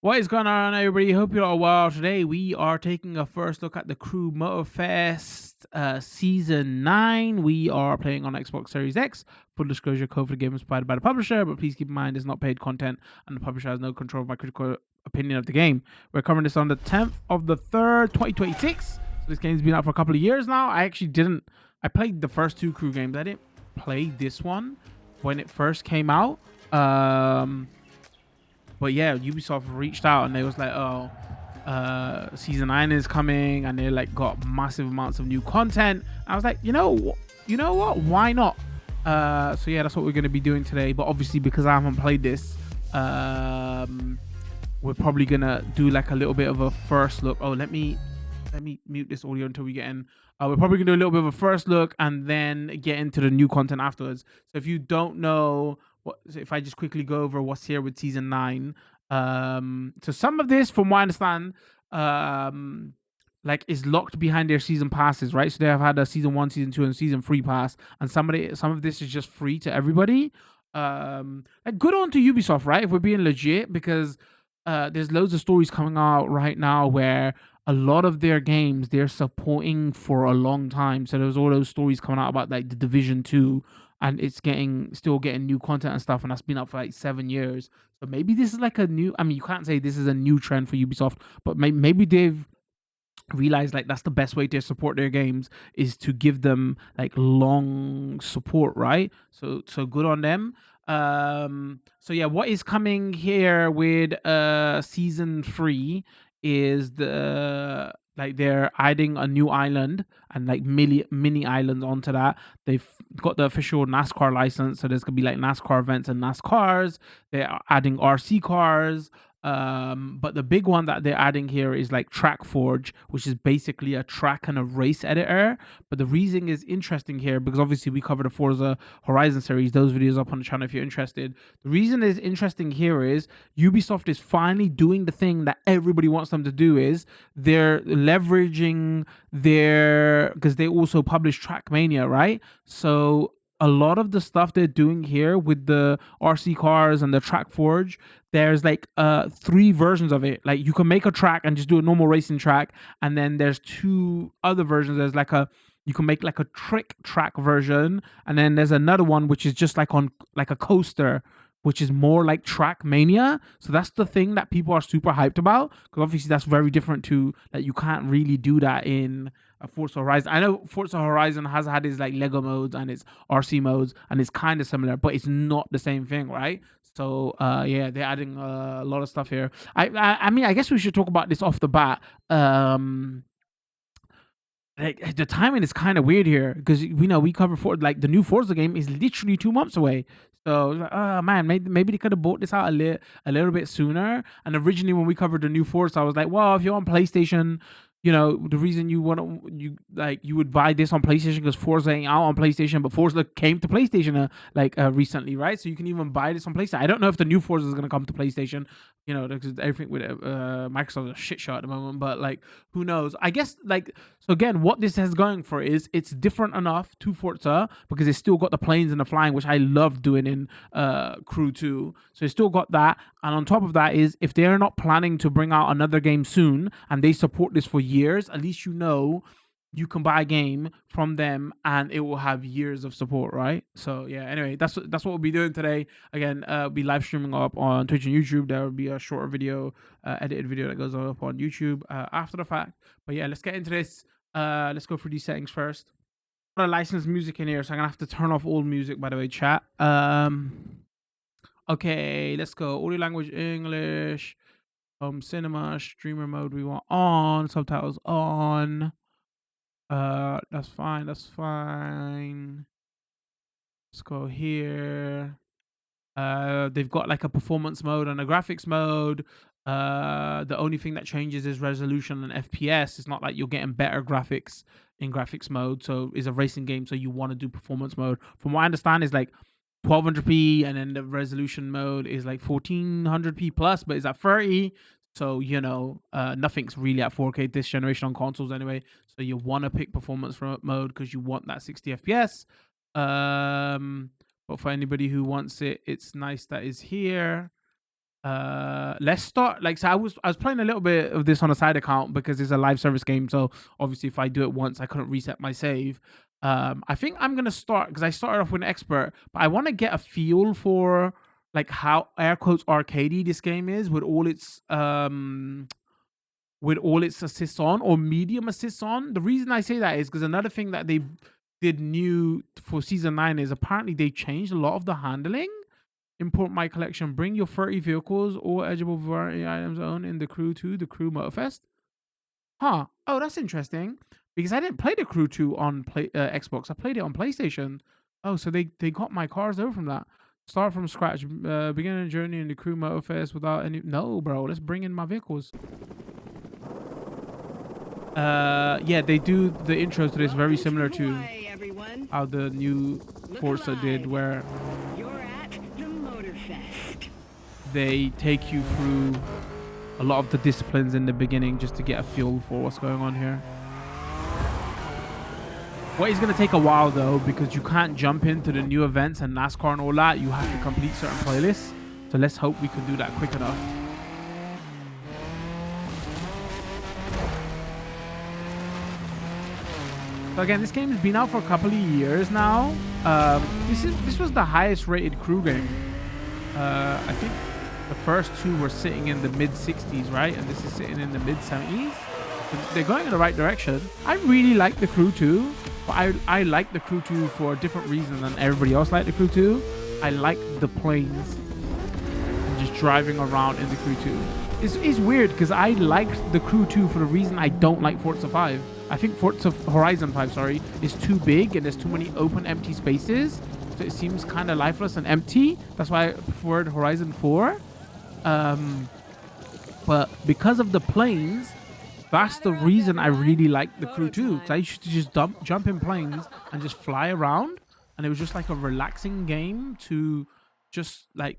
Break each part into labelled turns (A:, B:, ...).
A: What is going on, everybody? Hope you're all well. Today, we are taking a first look at the Crew Motorfest Season 9. We are playing on Xbox Series X. Full disclosure, code for the game is provided by the publisher, but please keep in mind it's not paid content, and the publisher has no control of my critical opinion of the game. We're covering this on the 10th of the 3rd, 2026. So this game's been out for a couple of years now. I played the first two Crew games. I didn't play this one when it first came out. But yeah, Ubisoft reached out and they was like, oh, season 9 is coming, and they like got massive amounts of new content. I was like, you know what? Why not? So yeah, that's what we're gonna be doing today. But obviously, because I haven't played this, we're probably gonna do like a little bit of a first look. Oh, let me mute this audio until we get in. We're probably gonna do a little bit of a first look and then get into the new content afterwards. So if you don't know if I just quickly go over what's here with season 9, so some of this, from what I understand, like is locked behind their season passes, right? So they have had a season 1, season 2, and season 3 pass, and some of this is just free to everybody. Like good on to Ubisoft, right? If we're being legit, because there's loads of stories coming out right now where a lot of their games they're supporting for a long time. So there's all those stories coming out about like the Division 2, and it's still getting new content and stuff, and that's been up for like 7 years. So maybe this is like a new, I mean, you can't say this is a new trend for Ubisoft, but maybe they've realized like that's the best way to support their games, is to give them like long support, right? So good on them. So yeah, what is coming here with season 3 is they're adding a new island and like mini islands onto that. They've got the official NASCAR license, so there's gonna be like NASCAR events and NASCARs. They're adding RC cars. But the big one that they're adding here is like TrackForge, which is basically a track and a race editor. But the reason is interesting here because obviously we covered the Forza Horizon series, those videos up on the channel if you're interested. The reason is interesting here is Ubisoft is finally doing the thing that everybody wants them to do, is they're leveraging because they also publish Trackmania, right? So a lot of the stuff they're doing here with the RC cars and the TrackForge, there's like 3 versions of it. Like you can make a track and just do a normal racing track, and then there's 2 other versions. There's like you can make like a trick track version, and then there's another one which is just like on like a coaster, which is more like Trackmania. So that's the thing that people are super hyped about, because obviously that's very different to that. You can't really do that in a Forza Horizon. I know Forza Horizon has had its like Lego modes and its RC modes, and it's kind of similar, but it's not the same thing, right? So yeah, they're adding a lot of stuff here. I mean, I guess we should talk about this off the bat. Like the timing is kind of weird here, because we cover for like the new Forza game is literally 2 months away. So oh man, maybe they could have bought this out a little bit sooner. And originally when we covered the new Forza, I was like, well, if you're on PlayStation, the reason you would buy this on PlayStation because Forza ain't out on PlayStation, but Forza came to PlayStation recently, right? So you can even buy this on PlayStation. I don't know if the new Forza is gonna come to PlayStation, because everything with Microsoft is a shit show at the moment. But like, who knows? I guess like, so again, what this has going for is it's different enough to Forza because it's still got the planes and the flying, which I love doing in Crew 2. So it's still got that, and on top of that is if they're not planning to bring out another game soon and they support this for years, at least you can buy a game from them and it will have years of support, right? So yeah, anyway, that's what we'll be doing today. Again, we'll be live streaming up on Twitch and YouTube. There will be a shorter video, edited video that goes up on YouTube after the fact. But yeah, let's get into this. Let's go through these settings first. A lot of licensed music in here, so I'm gonna have to turn off all music, by the way, chat. Okay, let's go. Audio language English. Cinema, streamer mode we want on, subtitles on. That's fine. Let's go here. They've got like a performance mode and a graphics mode. The only thing that changes is resolution and FPS. It's not like you're getting better graphics in graphics mode. So it's a racing game, so you want to do performance mode. From what I understand, is like 1200p, and then the resolution mode is like 1400p plus, but it's at 30. So nothing's really at 4K this generation on consoles anyway. So you want to pick performance mode because you want that 60 FPS. But for anybody who wants it, it's nice that it's here. Let's start. Like, so I was playing a little bit of this on a side account because it's a live service game. So obviously, if I do it once, I couldn't reset my save. I think I'm gonna start because I started off with an expert, but I want to get a feel for like how air quotes arcadey this game is with all its assists on or medium assists on. The reason I say that is because another thing that they did new for season 9 is apparently they changed a lot of the handling. Import my collection. Bring your 30 vehicles or eligible variety items owned in the Crew 2, the Crew Motorfest. Huh. Oh, that's interesting. Because I didn't play the Crew 2 on Xbox. I played it on PlayStation. Oh, so they got my cars over from that. Start from scratch. Begin a journey in the Crew Motorfest without any... No, bro. Let's bring in my vehicles. Yeah, they do the intros to this very similar to how the new Forza did, where they take you through a lot of the disciplines in the beginning just to get a feel for what's going on here. What is going to take a while though, because you can't jump into the new events and NASCAR and all that. You have to complete certain playlists. So let's hope we can do that quick enough. So again, this game has been out for a couple of years now. This was the highest rated Crew game. I think the first two were sitting in the mid 60s, right? And this is sitting in the mid 70s. So they're going in the right direction. I really like the Crew 2, but I like the Crew 2 for a different reason than everybody else liked the Crew 2. I like the planes and just driving around in the Crew 2. It's weird because I liked the Crew 2 for the reason I don't like Forza 5. I think Forza Horizon 5, sorry, is too big and there's too many open empty spaces. So it seems kind of lifeless and empty. That's why I preferred Horizon 4. But because of the planes, that's the reason I really like the Crew 2. Because I used to just jump in planes and just fly around. And it was just like a relaxing game to just like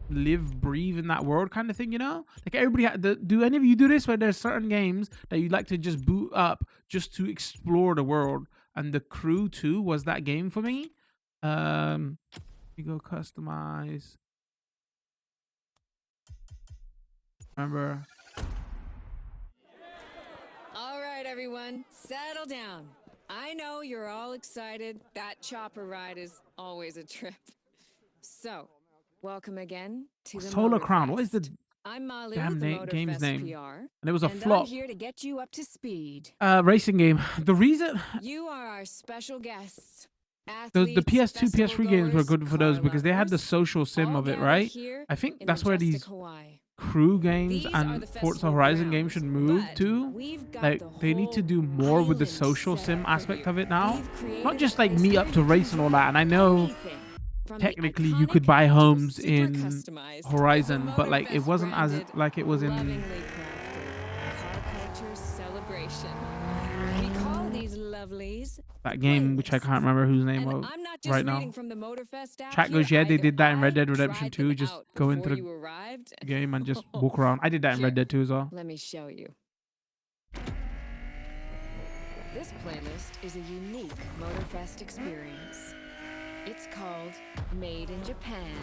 A: live, breathe in that world kind of thing, you know? Like everybody do any of you do this where there's certain games that you'd like to just boot up just to explore the world? And the Crew 2 was that game for me. You go customize. Remember?
B: All right, everyone, settle down. I know you're all excited. That chopper ride is always a trip. So, welcome again to the
A: Solar
B: Motorfest.
A: Crown. What is the damn game's name?
B: PR,
A: and it was a flop.
B: I'm here to get you up to speed.
A: Racing game. The reason
B: you are our special guests.
A: The PS2, PS3 games were good for those because they had the social sim of it, right? I think that's where these Crew games and Forza Horizon games should move to. Like, they need to do more with the social sim aspect of it now. Not just like meet up to race and all that. And I know technically you could buy homes in Horizon, but like it wasn't as like it was in that game, which I can't remember whose name was right now. Chat goes, yeah, they did that in Red Dead Redemption 2. Just go into the game and just walk around. I did that in Red Dead 2 as well.
B: Let me show you. This playlist is a unique Motorfest experience. It's called Made in Japan.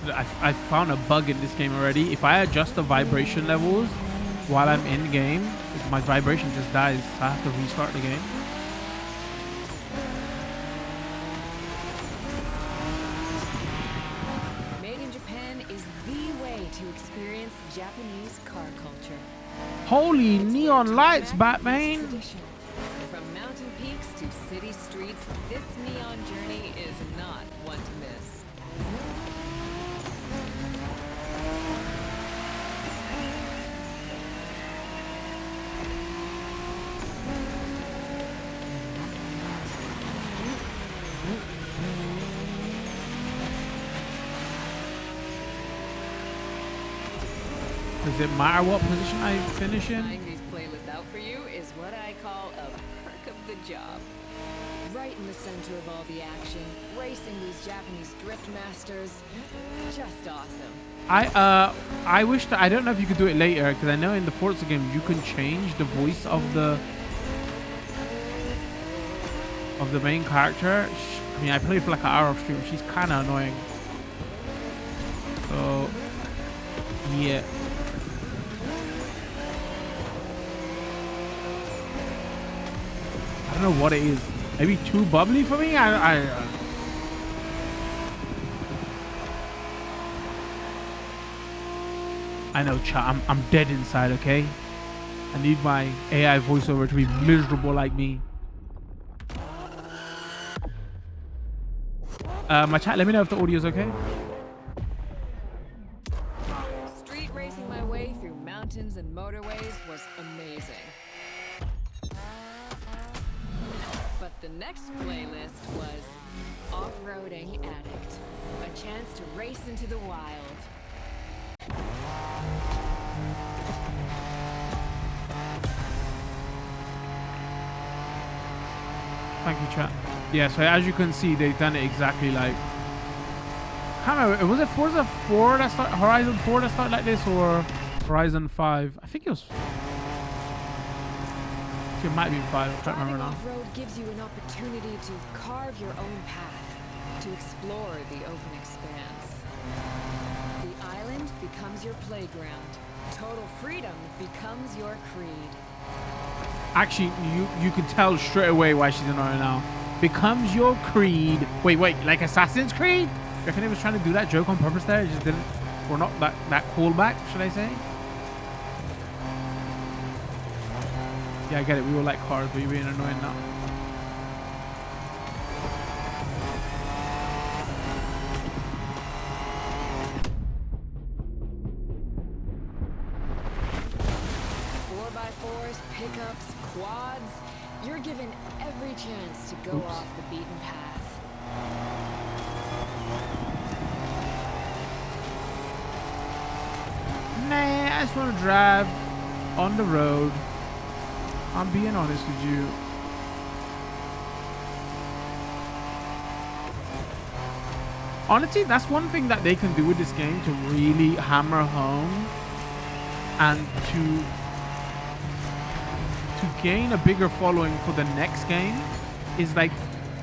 A: I found a bug in this game already. If I adjust the vibration levels while I'm in game, my vibration just dies. So I have to restart the game.
B: Made in Japan is the way to experience Japanese car culture.
A: Holy neon lights, Batman!
B: From mountain peaks to city streets, this neon journey is not one to miss.
A: Does it matter what position I finish in?
B: Trying these playlists out for you is what I call a perk of the job. Right in the center of all the action, racing these Japanese drift masters, just awesome.
A: I wish that I don't know if you could do it later because I know in the Forza game you can change the voice of the of the main character. I mean, I played for like an hour of stream. She's kind of annoying. So, yeah. I don't know what it is. Maybe too bubbly for me? I know, chat. I'm dead inside, okay? I need my AI voiceover to be miserable like me. My chat, let me know if the audio is okay.
B: Street racing my way through mountains and motorways was amazing. But the next playlist was Off-Roading Addict. A chance to race into the wild.
A: Thank you, chat. Yeah, so as you can see, they've done it exactly like... I can't remember. Was it Forza 4 that started... Horizon 4 that started like this, or Horizon 5? I think it was... It might be 5. I can't remember now.
B: Off-road gives you an opportunity to carve your own path, to explore the open expanse. The island becomes your playground. Total freedom becomes your creed.
A: Actually, you can tell straight away why she's annoying now. Becomes your creed. Wait, like Assassin's Creed? You reckon he was trying to do that joke on purpose there? It just didn't... Or not that callback, should I say? Yeah, I get it. We all like cars, but you're being annoying now.
B: Pickups, quads, you're given every chance to go off the beaten path.
A: Nah, I just want to drive on the road. I'm being honest with you. Honestly, that's one thing that they can do with this game to really hammer home and to gain a bigger following for the next game is like,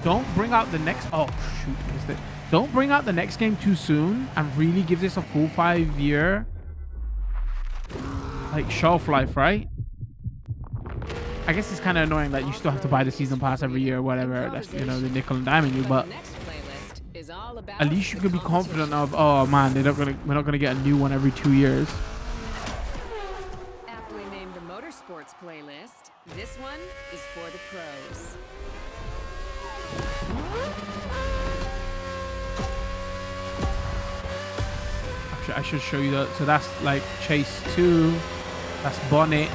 A: don't bring out the next... Oh, shoot. Missed it. Don't bring out the next game too soon and really give this a full 5-year like shelf life, right? I guess it's kind of annoying that you still have to buy the season pass every year or whatever. That's, you know, the nickel and diming you, but at least you can be confident of, oh man, we're not gonna get a new one every 2 years.
B: Aptly named the Motorsports playlist. This one is for the pros.
A: Actually, I should show you that. So that's like Chase 2. That's Bonnet.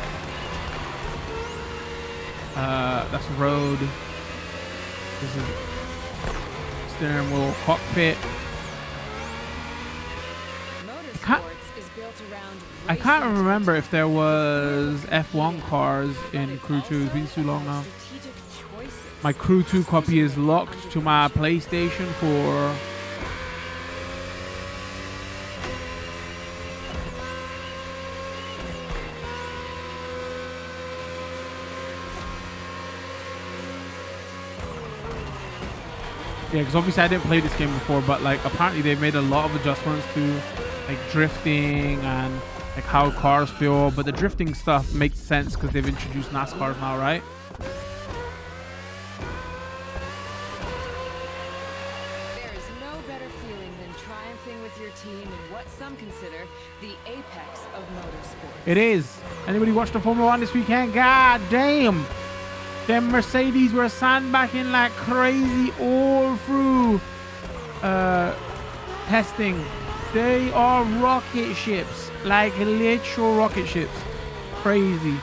A: That's Road. This is steering wheel, cockpit. I can't remember if there was F1 cars in Crew 2. It's been too long now. My Crew 2 copy is locked to my PlayStation for... Yeah, because obviously I didn't play this game before, but like apparently they've made a lot of adjustments to like drifting and like how cars feel, but the drifting stuff makes sense because they've introduced NASCARs now, right?
B: There is no better feeling than triumphing with your team in what some consider the apex of motorsports.
A: It is. Anybody watch the Formula 1 this weekend? God damn! Them Mercedes were sandbagging like crazy all through testing. They are rocket ships, like literal rocket ships. Crazy.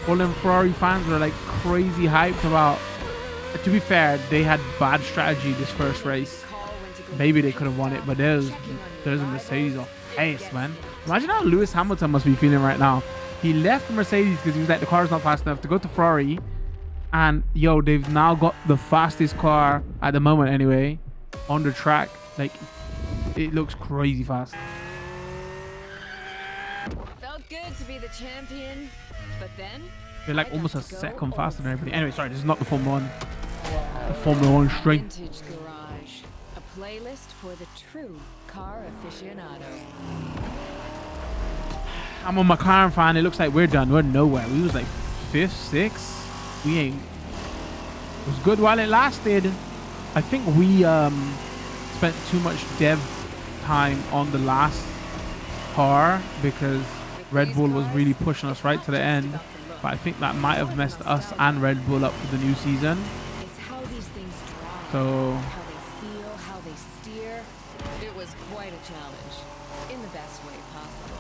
A: All them Ferrari fans were like crazy hyped about. To be fair, they had bad strategy this first race. Maybe they could have won it, but there's a Mercedes off pace, man. Imagine how Lewis Hamilton must be feeling right now. He left Mercedes because he was like, the car's not fast enough, to go to Ferrari. And yo, they've now got the fastest car at the moment anyway on the track. Like, it looks crazy fast.
B: Felt good to be the champion, but then
A: they're like almost a second faster than everybody. Anyway, sorry, this is not the Formula 1 Formula One string.
B: Vintage Garage, a playlist for the true car aficionado.
A: I'm a McLaren fan. It looks like we're done. We're nowhere. We was like 5th, 6th. We ain't. It was good while it lasted. I think we spent too much dev time on the last car because Red Bull was really pushing us right to the end. But I think that might have messed us and Red Bull up for the new season.
B: It's how these things drive,
A: So
B: how they feel, how they steer. It was quite a challenge, in the best way possible.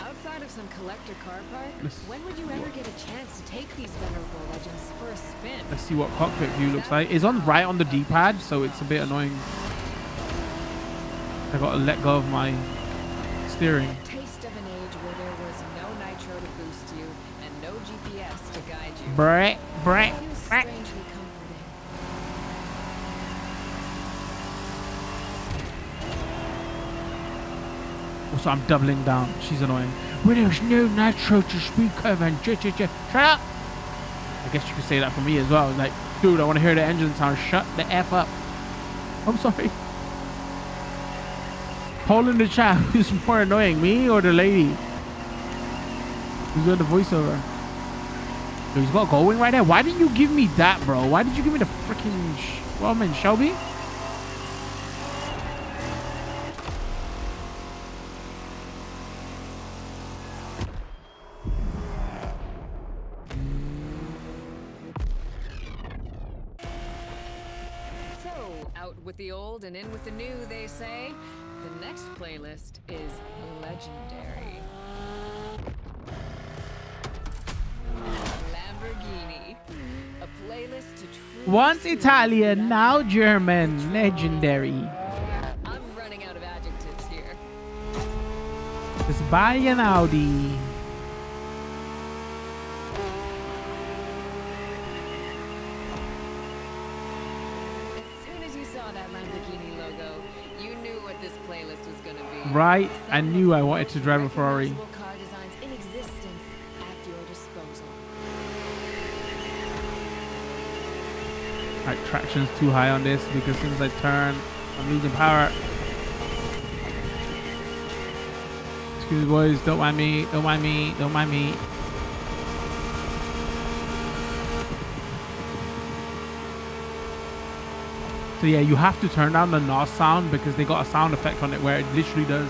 B: Outside of some collector car park, when would you ever get a chance to take these venerable legends for a spin?
A: let's see what cockpit view looks like. It's on right on the D-pad, so it's a bit annoying. I gotta let go of my steering.
B: A taste of an age where there was no nitro to boost you and no GPS to guide you.
A: Brett.
B: It feels strangely comforting.
A: Also, I'm doubling down. She's annoying. Well, there's no nitro to speak of and shut up. I guess you could say that for me as well. Like, dude, I want to hear the engine sound. Shut the F up. I'm sorry. Poll in the chat. Who's more annoying, me or the lady? Who's got the voiceover? Dude, he's got going right there. Why didn't you give me that, bro? Why did you give me the freaking... Well, I'm in Shelby?
B: With the old and in with the new, they say. The next playlist is legendary. Lamborghini. A playlist to truly
A: Once Italian, now German. Legendary.
B: I'm running out of adjectives here.
A: Just buy an Audi. Right, I knew I wanted to drive a Ferrari. Right, traction's too high on this because as soon as I turn, I'm losing power. Excuse me, boys, don't mind me, don't mind me, don't mind me. So yeah, you have to turn down the NOS sound because they got a sound effect on it where it literally does.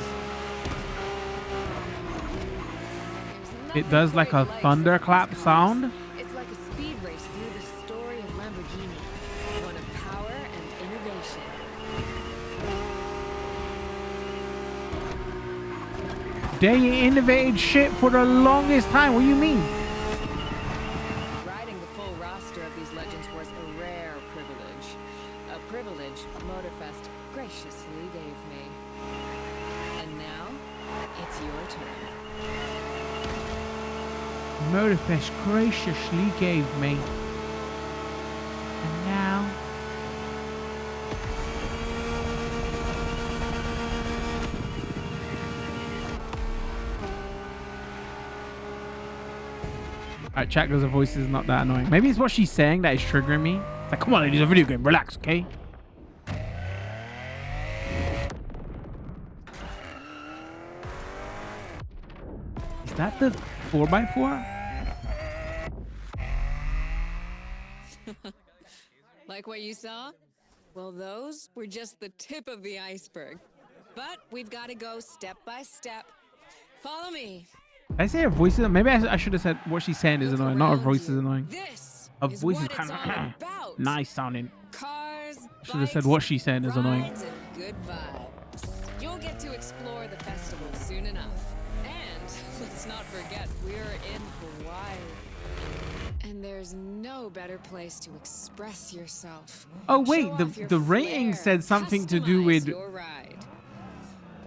A: It does like a thunderclap sound.
B: It's like a speed race through the story of Lamborghini, one of power and innovation.
A: They innovated shit for the longest time. What do you mean?
B: Riding the full roster of these legends was a rare privilege. A privilege Motorfest graciously gave me. And now, it's your turn.
A: Motorfest graciously gave me. And now... Alright, chat goes, the voice is not that annoying. Maybe it's what she's saying that is triggering me. It's like, come on, ladies, a video game. Relax, okay? Is that the 4x4?
B: Like what you saw? Well, those were just the tip of the iceberg. But we've got to go step by step. Follow me.
A: I say her voice is... Maybe I should have said what she's saying is annoying. Not her voice is annoying.
B: This
A: Her
B: is
A: voice is
B: what
A: kind
B: it's
A: of
B: all about.
A: nice sounding.
B: Cars,
A: Should have said what she's saying is annoying.
B: rides, and good vibes. You'll get to explore the festival soon enough. And let's not forget, we're in Hawaii. And there's no better place to express yourself.
A: Oh wait,
B: Show
A: the
B: off your
A: the rating
B: flair,
A: said something to do
B: customize
A: with
B: your ride.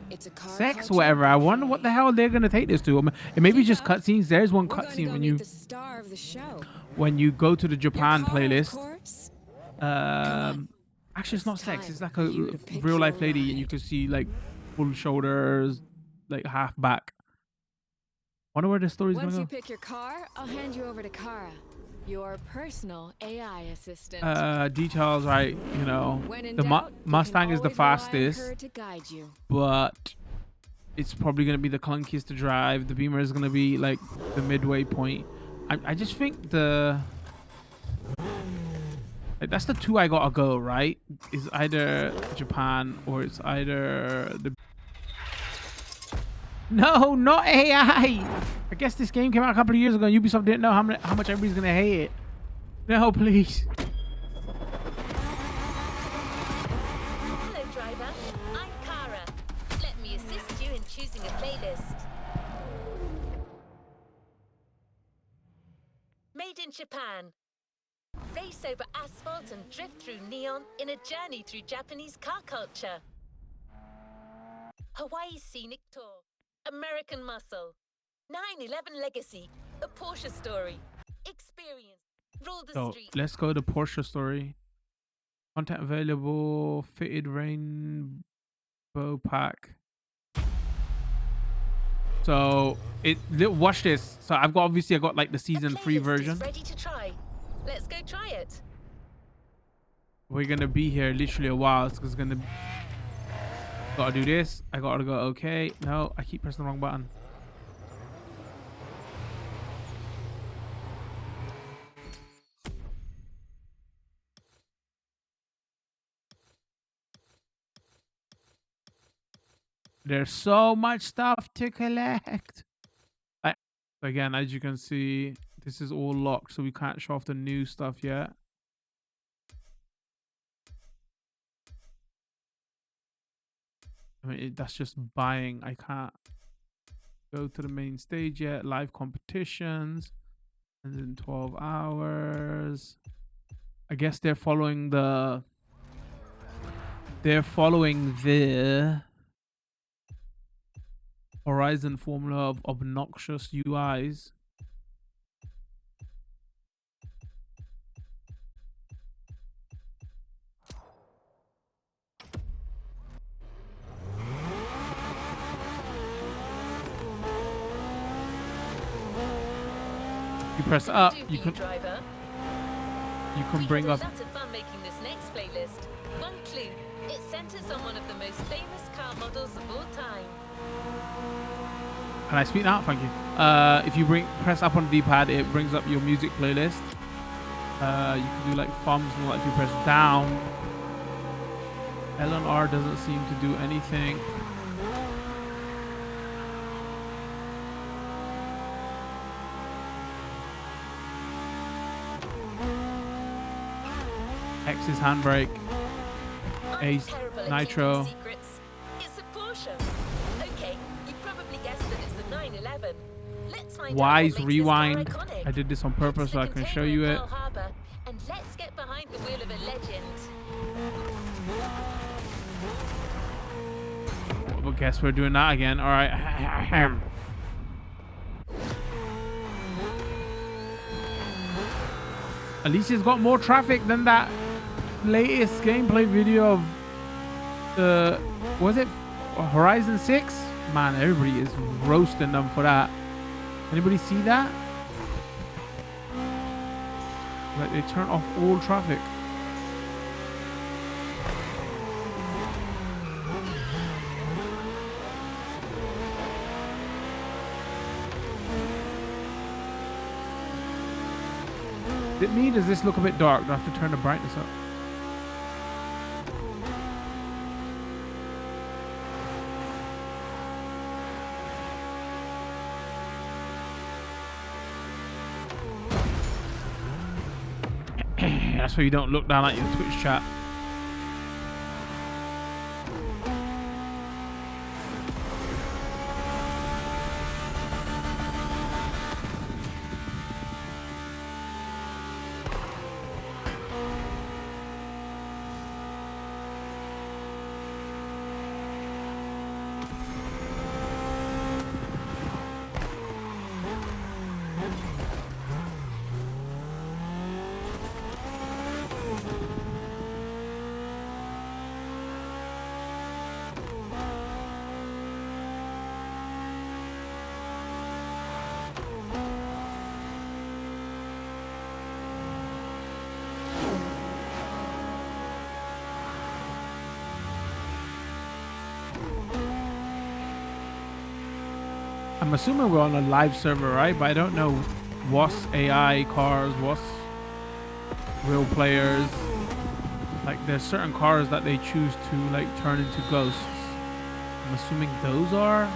B: It's a car
A: sex,
B: culture
A: whatever. I wonder what the hell they're gonna take this to. It may be
B: Keep
A: just
B: up.
A: cutscenes. There's one
B: We're going to
A: cutscene
B: go
A: when
B: meet
A: you
B: the star of the show.
A: go to the
B: Your
A: Japan
B: car, of
A: playlist.
B: course.
A: Actually, it's not
B: It's
A: sex.
B: time
A: It's like
B: for
A: a
B: you to pick
A: real life
B: your
A: lady, and you
B: ride.
A: can see like full shoulders, like half back. Wonder where the story's
B: Once
A: gonna
B: you
A: go.
B: pick your car, I'll hand you over to Kara, your personal AI assistant.
A: Details, right? You know,
B: When in
A: the
B: doubt, you can
A: Mustang is the
B: always rely on
A: fastest,
B: her to guide you.
A: but it's probably gonna be the clunkiest to drive. The Beamer is gonna be like the midway point. I just think like, that's the two I gotta go, right? Is either Japan or it's either the... No, not AI. I guess this game came out a couple of years ago and Ubisoft didn't know how much everybody's gonna hate it. No, please.
C: Hello, driver. I'm Kara. Let me assist you in choosing a playlist. Made in Japan. Race over asphalt and drift through neon in a journey through Japanese car culture. Hawaii's scenic tour. American muscle. 9/11 legacy. A Porsche story. Experience. Rule the
A: So
C: street.
A: let's go to Porsche story. Content available. Fitted rainbow pack. So watch this. So I've got like the season 3
C: playlist
A: version.
C: is ready to try. Let's go try it.
A: We're gonna be here literally a while. It's gonna gotta do this. I gotta go okay. No, I keep pressing the wrong button. There's so much stuff to collect. Again, as you can see, this is all locked, so we can't show off the new stuff yet. I mean, that's just buying. I can't go to the main stage yet. Live competitions. And in 12 hours. I guess they're following the... Horizon formula of obnoxious UIs. You press up, you can bring up...
C: We had a lot of fun making this next playlist. One clue, it centers on one of the most famous car models of all time.
A: Can I speak now? Thank you. If you press up on the D-pad, it brings up your music playlist. You can do like thumbs and all that. If you press down, L and R doesn't seem to do anything. X is handbrake. A nitro.
C: It's a Porsche. Okay, you probably guessed that it's the 911. Let's find
A: Y
C: out
A: is
C: what makes
A: rewind.
C: this car iconic.
A: I did this on purpose so I can show you it.
C: And let's get behind the wheel of a legend.
A: Well, guess we're doing that again. All right. At least it's got more traffic than that latest gameplay video of the... Was it Horizon 6? Man, everybody is roasting them for that. Anybody see that? Like they turn off all traffic. Is it me? Does this look a bit dark? Do I have to turn the brightness up? That's why you don't look down at your Twitch chat. I'm assuming we're on a live server, right? But I don't know what's AI cars, what's real players. Like there's certain cars that they choose to like turn into ghosts. I'm assuming those are.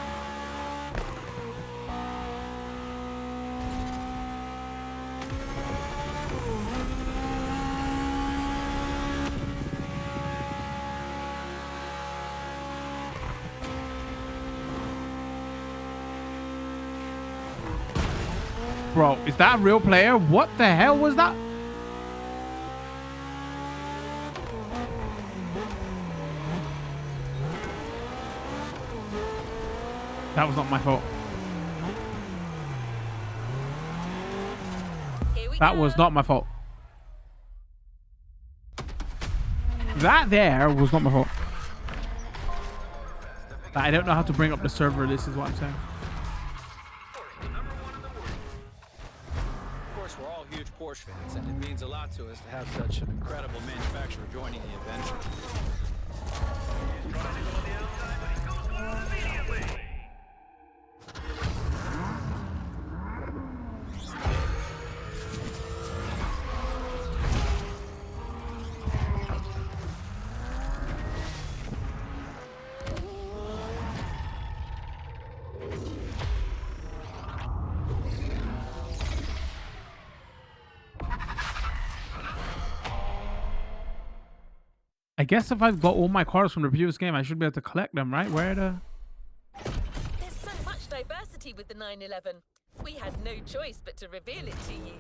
A: Bro, is that a real player? What the hell was that? That was not my fault. That was not my fault. That there was not my fault. I don't know how to bring up the server. This is what I'm saying.
D: Of course, we're all huge Porsche fans, and it means a lot to us to have such an incredible manufacturer joining the adventure.
A: I guess if I've got all my cars from the previous game, I should be able to collect them, right? Where the...
C: There's so much diversity with the 911. We had no choice but to reveal it to you.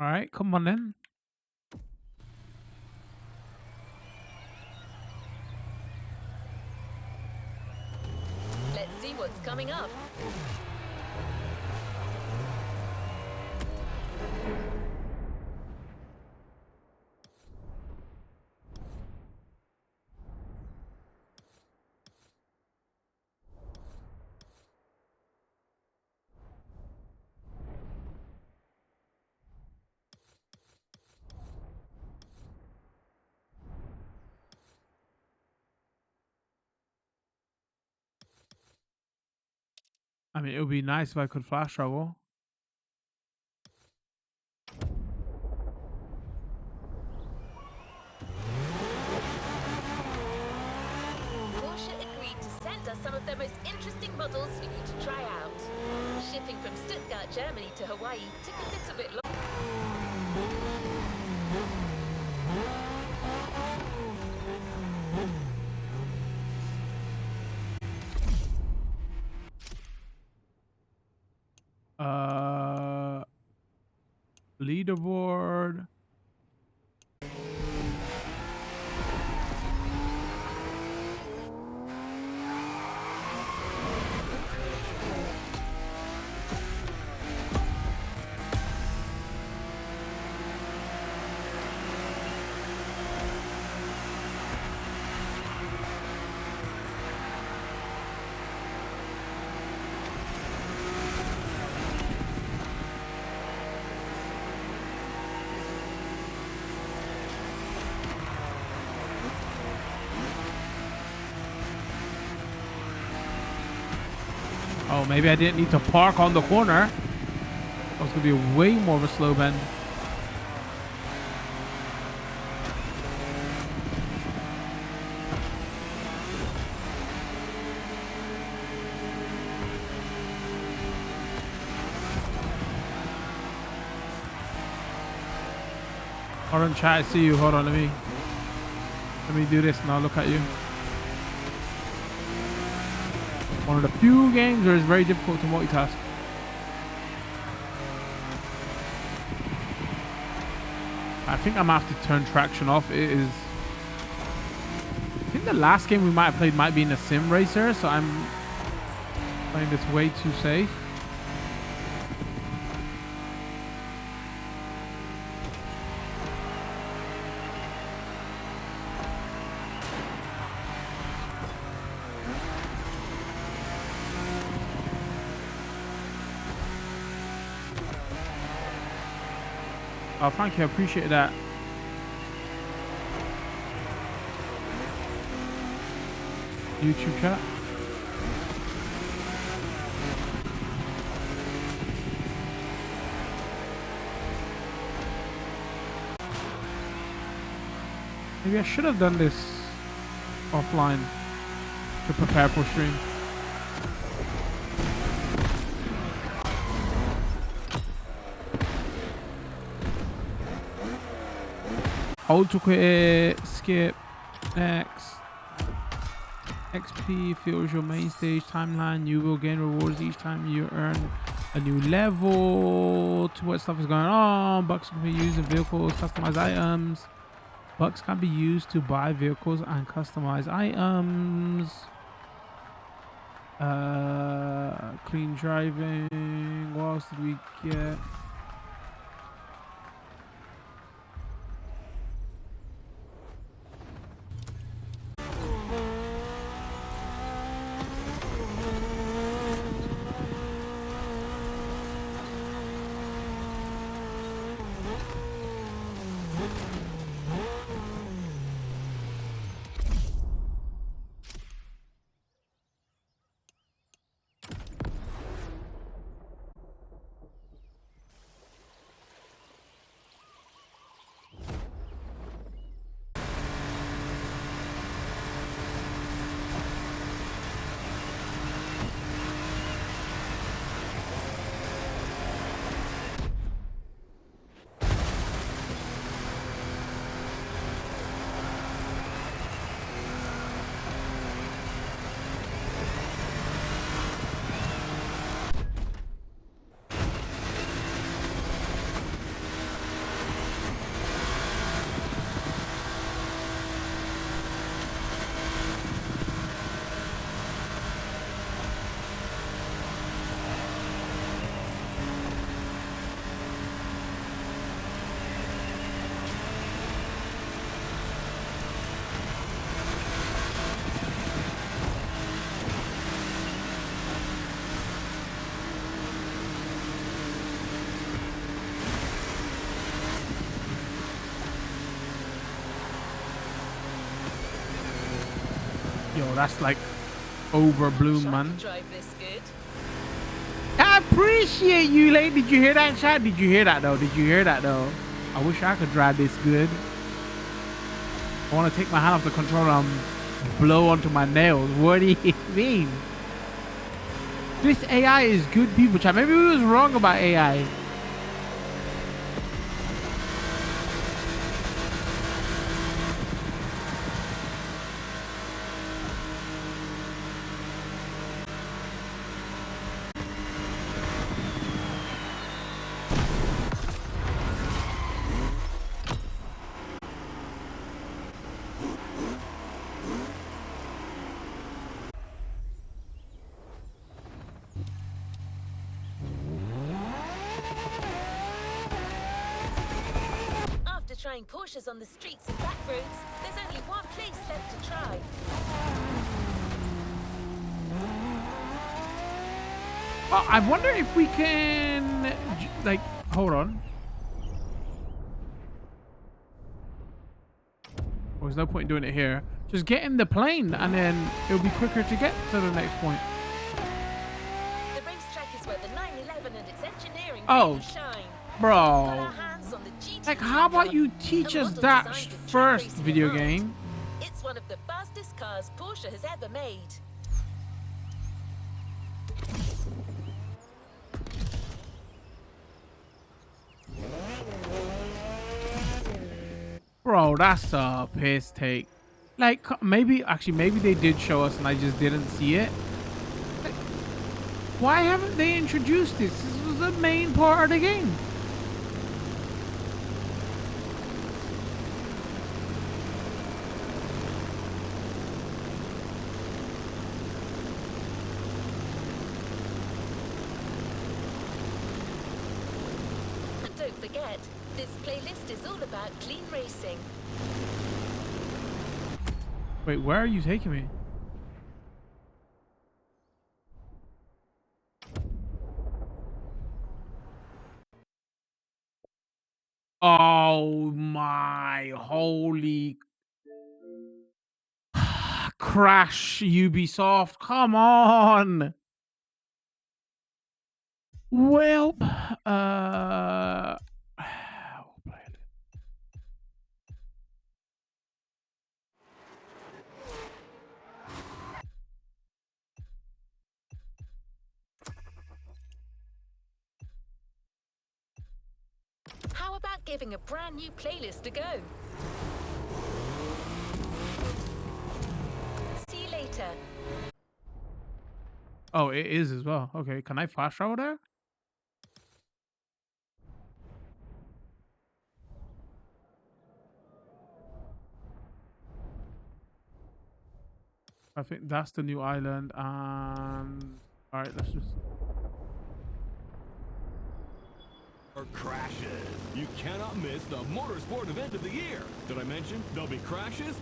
A: All right, come on then.
C: Let's see what's coming up.
A: I mean, it would be nice if I could flash travel.
C: Porsche agreed to send us some of their most interesting models for you to try out. Shipping from Stuttgart, Germany to Hawaii took a little bit longer.
A: Leaderboard. Oh, maybe I didn't need to park on the corner. That was going to be way more of a slow bend. Hold on, chat. I see you. Hold on. Let me do this and I'll look at you. One of the few games where it's very difficult to multitask. I think I'm gonna have to turn traction off. It is. I think the last game we might have played might be in a sim racer, so I'm playing this way too safe. Oh, thank you. I appreciate that. YouTube chat. Maybe I should have done this offline to prepare for stream. Hold to quit, skip, next. XP fills your main stage timeline. You will gain rewards each time you earn a new level. To what stuff is going on. Bucks can be used in vehicles, customize items. Bucks can be used to buy vehicles and customize items. Clean driving. What else did we get? Yo, that's like overblown, man.
C: Drive this good.
A: I appreciate you, lady. Did you hear that, chat? Did you hear that, though? Did you hear that, though? I wish I could drive this good. I want to take my hand off the controller and blow onto my nails. What do you mean? This AI is good, people, chat. Maybe we was wrong about AI.
C: After trying Porsches on the streets and back roads, there's only one place left to try.
A: I wonder if we can, like, hold on. Well, there's no point in doing it here. Just get in the plane and then it'll be quicker to get to the next point.
C: The racetrack is where the 911 and its engineering really shine.
A: Bro.
C: Got our hands on the GT
A: Like, how about you teach
C: a
A: us
C: model
A: that
C: designed with
A: first,
C: track racing
A: video
C: in mind.
A: game?
C: It's one of the fastest cars Porsche has ever made.
A: Bro, that's a piss take. Like, maybe they did show us and I just didn't see it. Like, why haven't they introduced this? This was the main part of the game.
C: And don't forget, this playlist is all about clean racing.
A: Wait, where are you taking me? Oh my holy crash, Ubisoft. Come on. Well, we'll play it.
C: How about giving a brand new playlist a go? See you later.
A: Oh, it is as well. Okay, can I fast travel there? I think that's the new island. And all right, let's just.
E: Crashes. You cannot miss the motorsport event of the year. Did I mention there'll be crashes?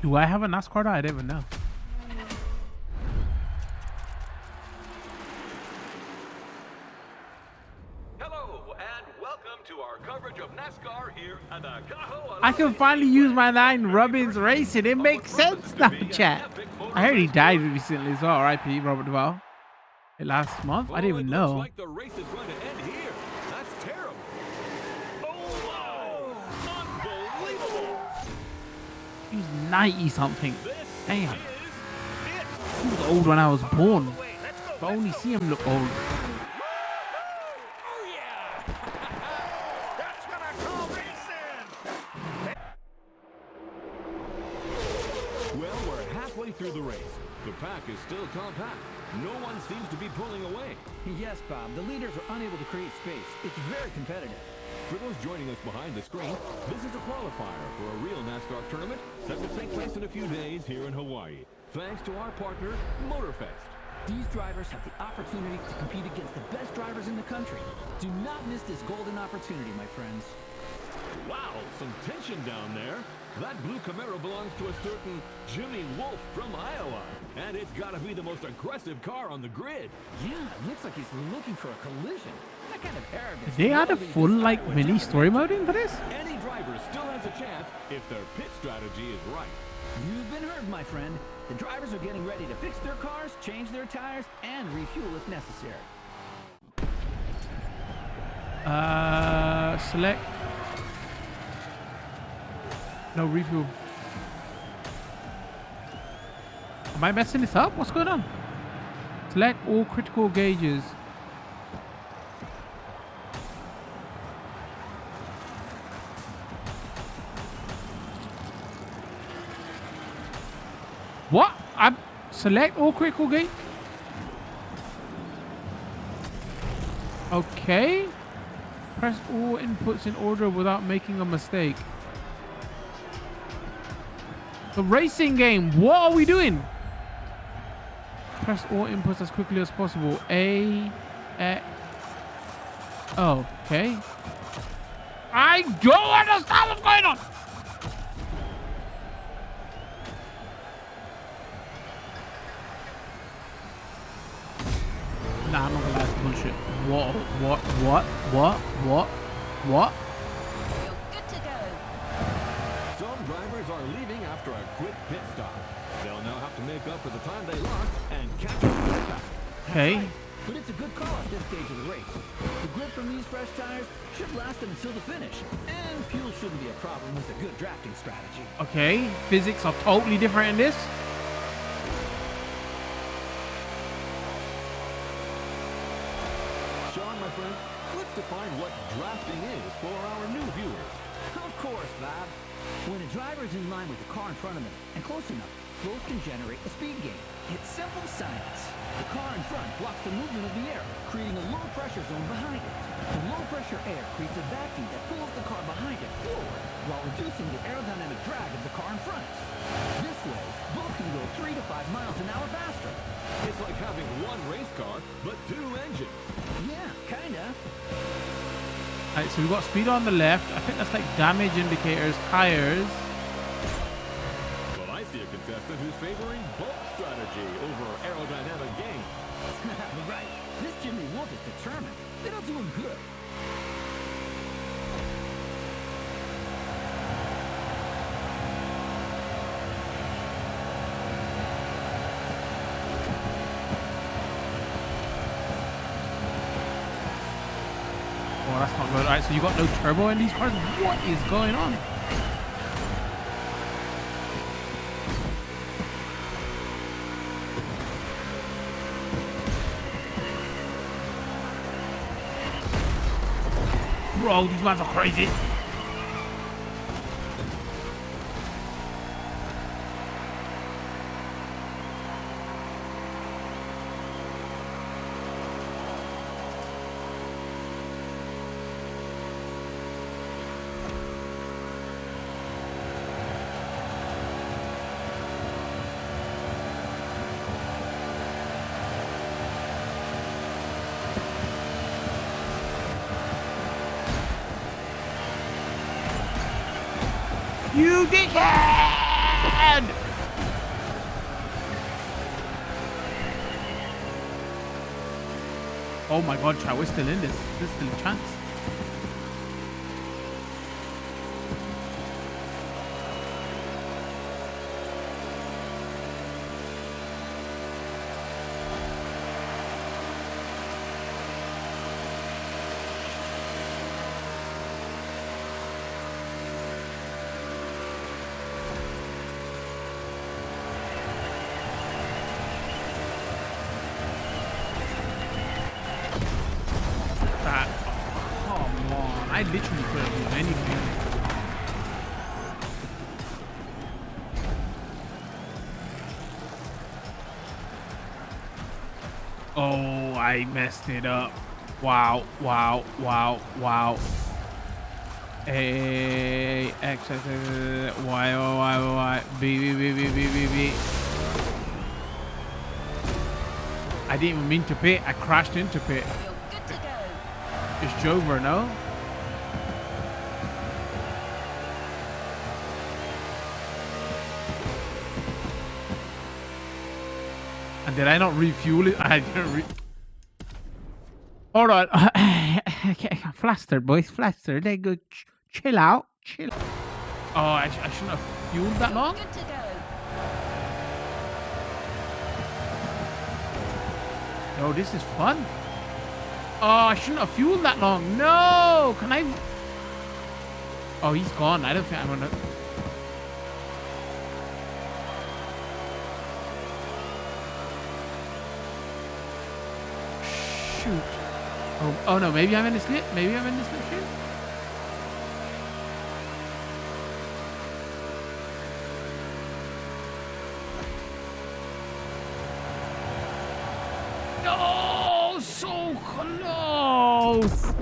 A: Do I have a NASCAR? I didn't even know.
E: Hello and welcome to our coverage of NASCAR here at the Cajo.
A: I can finally use my 9 Robbins racing. It makes sense now, chat. I heard he died recently as well. R.I.P. Robert Duvall. Last month? I didn't even know.
E: Looks like the race is going to end here. That's terrible. Oh, wow. Unbelievable.
A: He was 90 something.
E: This
A: Damn.
E: is it.
A: He was old when I was born. But I only see him look old.
E: Oh, yeah. That's what I call racing. Well, we're halfway through the race. The pack is still compact. No one seems to be pulling away.
D: Yes, Bob. The leaders are unable to create space. It's very competitive.
E: For those joining us behind the screen, this is a qualifier for a real NASCAR tournament that will take place in a few days here in Hawaii, thanks to our partner, Motorfest.
D: These drivers have the opportunity to compete against the best drivers in the country. Do not miss this golden opportunity, my friends.
E: Wow, some tension down there. That blue Camaro belongs to a certain Jimmy Wolf from Iowa, and it's got to be the most aggressive car on the grid.
D: Yeah, it looks like he's looking for a collision. That kind of arrogance.
A: They had a full like mini story mode into this?
E: Any driver still has a chance if their pit strategy is right.
D: You've been heard, my friend. The drivers are getting ready to fix their cars, change their tires, and refuel if necessary.
A: Select. No refuel. Am I messing this up? What's going on? Select all critical gauges. What? I select all critical gauge. Okay. Press all inputs in order without making a mistake. The racing game. What are we doing? Press all inputs as quickly as possible. A. Oh, okay. I don't understand what's going on. Nah, I'm not gonna let bullshit. What?
C: You're good to go.
E: Some drivers are leaving after a quick pit stop. They'll now have to make up for the time they lost and catch up to the pack.
A: Okay.
D: But it's a good call at this stage of the race. The grip from these fresh tires should last them until the finish. And fuel shouldn't be a problem with a good drafting strategy.
A: Okay. Physics are totally different in this.
E: my friend, let's define what drafting is for our new viewers.
D: Of course, Bob. When a driver is in line with the car in front of them and close enough, both can generate a speed gain. It's simple science. The car in front blocks the movement of the air, creating a low pressure zone behind it. The low pressure air creates a vacuum that pulls the car behind it forward, while reducing the aerodynamic drag of the car in front. This way, both can go 3 to 5 miles an hour faster.
E: It's like having one race car, but two engines.
D: Yeah, kinda.
A: Alright, so we've got speed on the left. I think that's like damage indicators, tires.
E: Well, I see a contestant who's favoring bulk strategy over aerodynamic gain.
D: Right. This Jimmy Wolf is determined. It'll do him good.
A: Oh, that's not good. Alright, so you got no turbo in these cars? What is going on? Bro, these mans are crazy. You dickhead! Oh my god, chat, we're still in this. There's still a chance. I literally couldn't do anything. Oh, I messed it up. Wow, wow, wow, wow. A X X Y Y B B B B B B B. I didn't even mean to pit. I crashed into pit.
C: You're good to go.
A: It's Jover, no? And did I not refuel it? I didn't Hold on. Okay, flustered, boys. Flustered. They go chill out. Chill. Oh, I shouldn't have fueled that long.
C: Good to go.
A: No, this is fun. Oh, I shouldn't have fueled that long. No, can I? Oh, he's gone. I don't think I'm gonna. Shoot. Oh no, maybe I'm in the slip. Maybe I'm in the slip here. No, so close.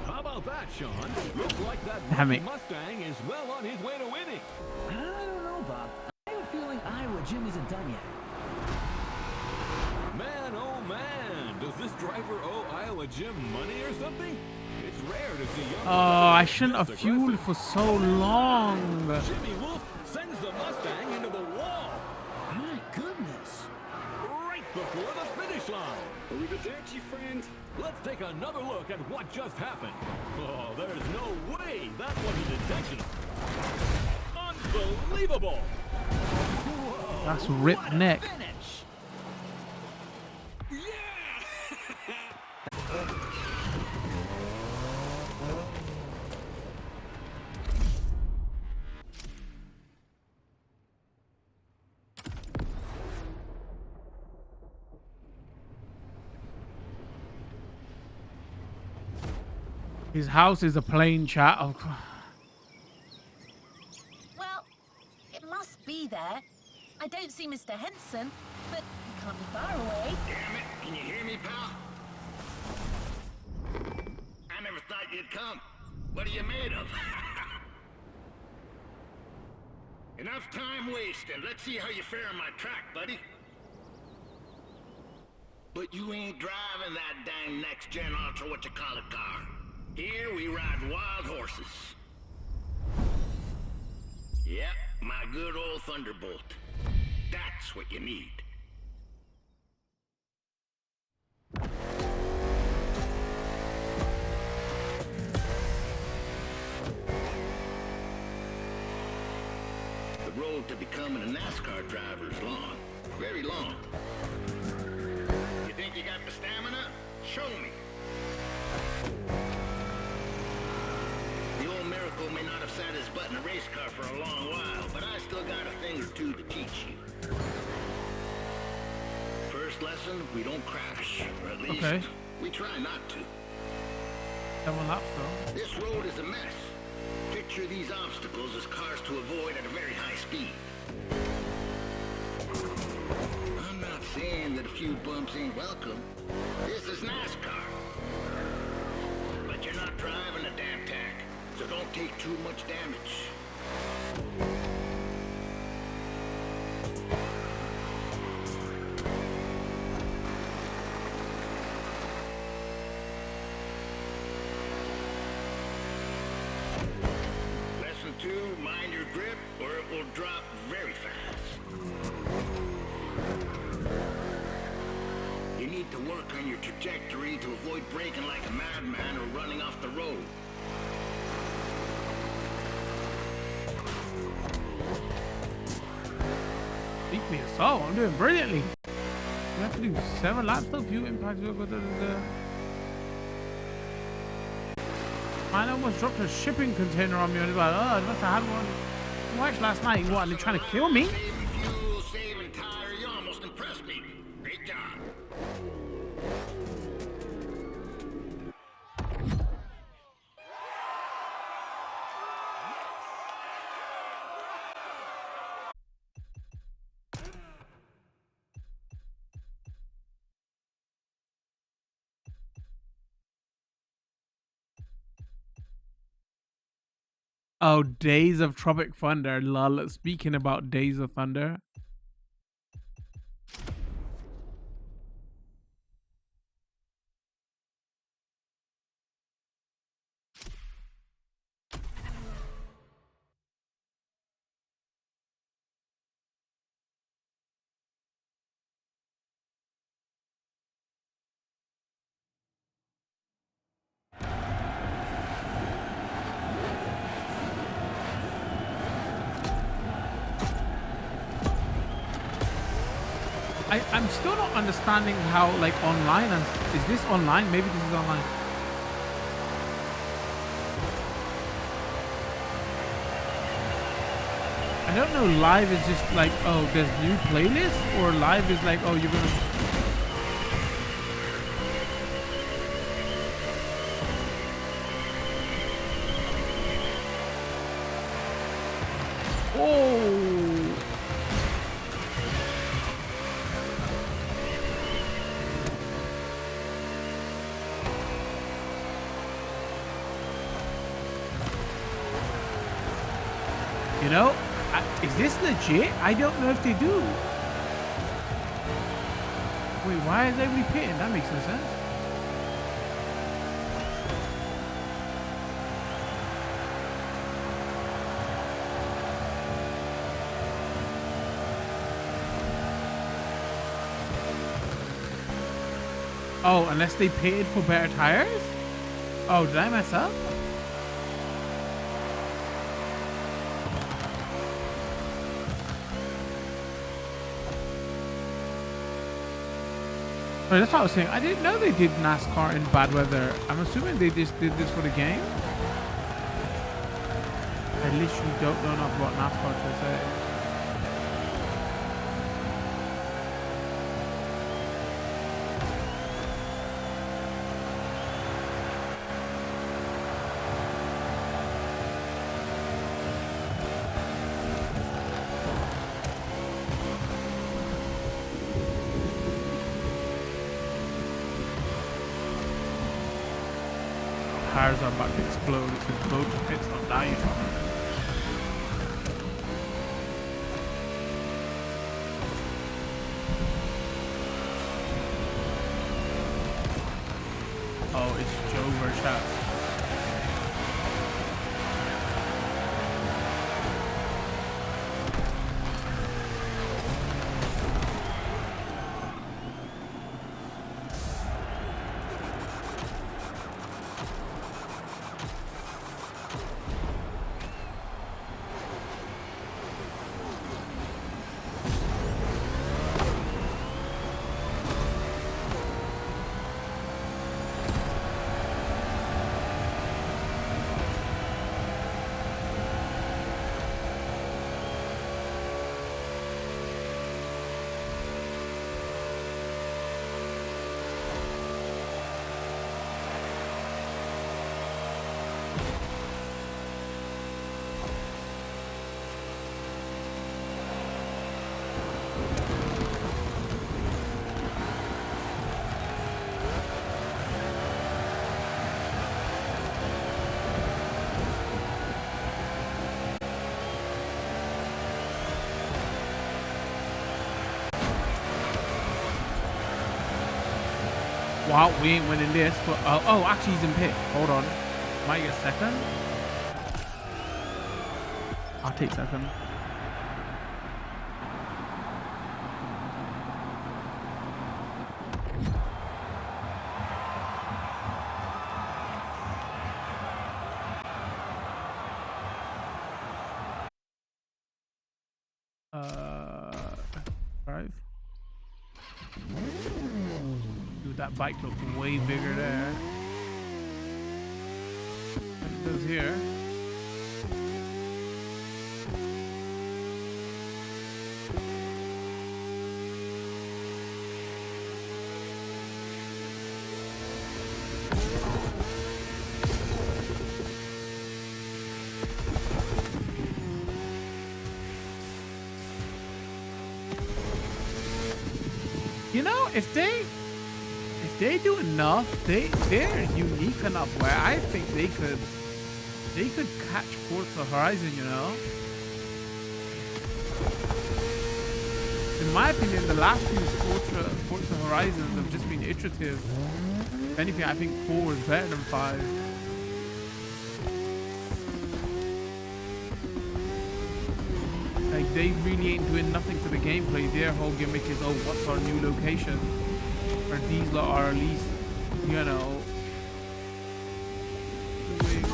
E: How about that, Sean? Looks like that
A: Damn it.
E: Mustang is well on his way to winning.
D: I don't know, Bob. I have a feeling Iowa Jim isn't done yet.
E: Man, oh man, does this driver owe Iowa Jim money or something? It's rare to see young.
A: Oh, I shouldn't have fueled for so long.
E: Jimmy Wolf sends the Mustang into the wall
D: My goodness.
E: right before the finish line.
F: Arrivederci, friend.
E: Let's take another look at what just happened. Oh, there's no way that wasn't intentional. Unbelievable! Whoa,
A: That's ripped
E: what a
A: neck.
E: finish.
A: His house is a plain chat. Oh,
C: Well, it must be there. I don't see Mr. Henson, but he can't be far away.
F: Damn it, can you hear me, pal? I never thought you'd come. What are you made of? Enough time wasted. Let's see how you fare on my track, buddy. But you ain't driving that dang next-gen ultra what-you-call-it car. Here we ride wild horses. Yep, my good old Thunderbolt. That's what you need. The road to becoming a NASCAR driver is long. Very long. You think you got the stamina? Show me. The old Miracle may not have sat his butt in a race car for a long while, but I still got a thing or two to teach you. First lesson, we don't crash. Or at least, we try not to.
A: 7 laps though.
F: This road is a mess. Picture these obstacles as cars to avoid at a very high speed. I'm not saying that a few bumps ain't welcome. This is NASCAR. But you're not driving a damn tank, so don't take too much damage. Lesson 2, mind your grip or it will drop very fast. You need to work on your trajectory to avoid braking like a madman or running off the road.
A: Beat me so. I'm doing brilliantly. You have to do 7 laps though. Few impacts. I almost dropped a shipping container on me. I was like, oh, I must have had one. Watch last night. What? They're trying to kill me?
F: Saving fuel, saving tire, you almost impressed me. Great job.
A: Oh, Days of Tropic Thunder. Lol. Speaking about Days of Thunder. I'm still not understanding how, like, online, and is this online? Maybe this is online. I don't know, live is just like, oh, there's new playlists, or live is like, oh, you're gonna... Oh! You know, is this legit? I don't know if they do. Wait, why is everybody pitting? That makes no sense. Oh, unless they paid for better tires? Oh, did I mess up? Oh, that's what I was saying. I didn't know they did NASCAR in bad weather. I'm assuming they just did this for the game. I literally don't know enough about NASCAR to say. tires are about to explode. It's both pits not dying. Oh, it's Joe Verstappen. Wow, we ain't winning this, but oh, actually he's in pit. Hold on, might get second. I'll take second. Drive. Dude, that bike looks way bigger there than it does here. You know, if they do enough, they're unique enough where I think they could catch Forza Horizon, you know. In my opinion, the last few Forza Horizons have just been iterative. If anything, I think 4 is better than 5. Like, they really ain't doing nothing to the gameplay. Their whole gimmick is, oh, what's our new location? Or these lot are at least, you know, doing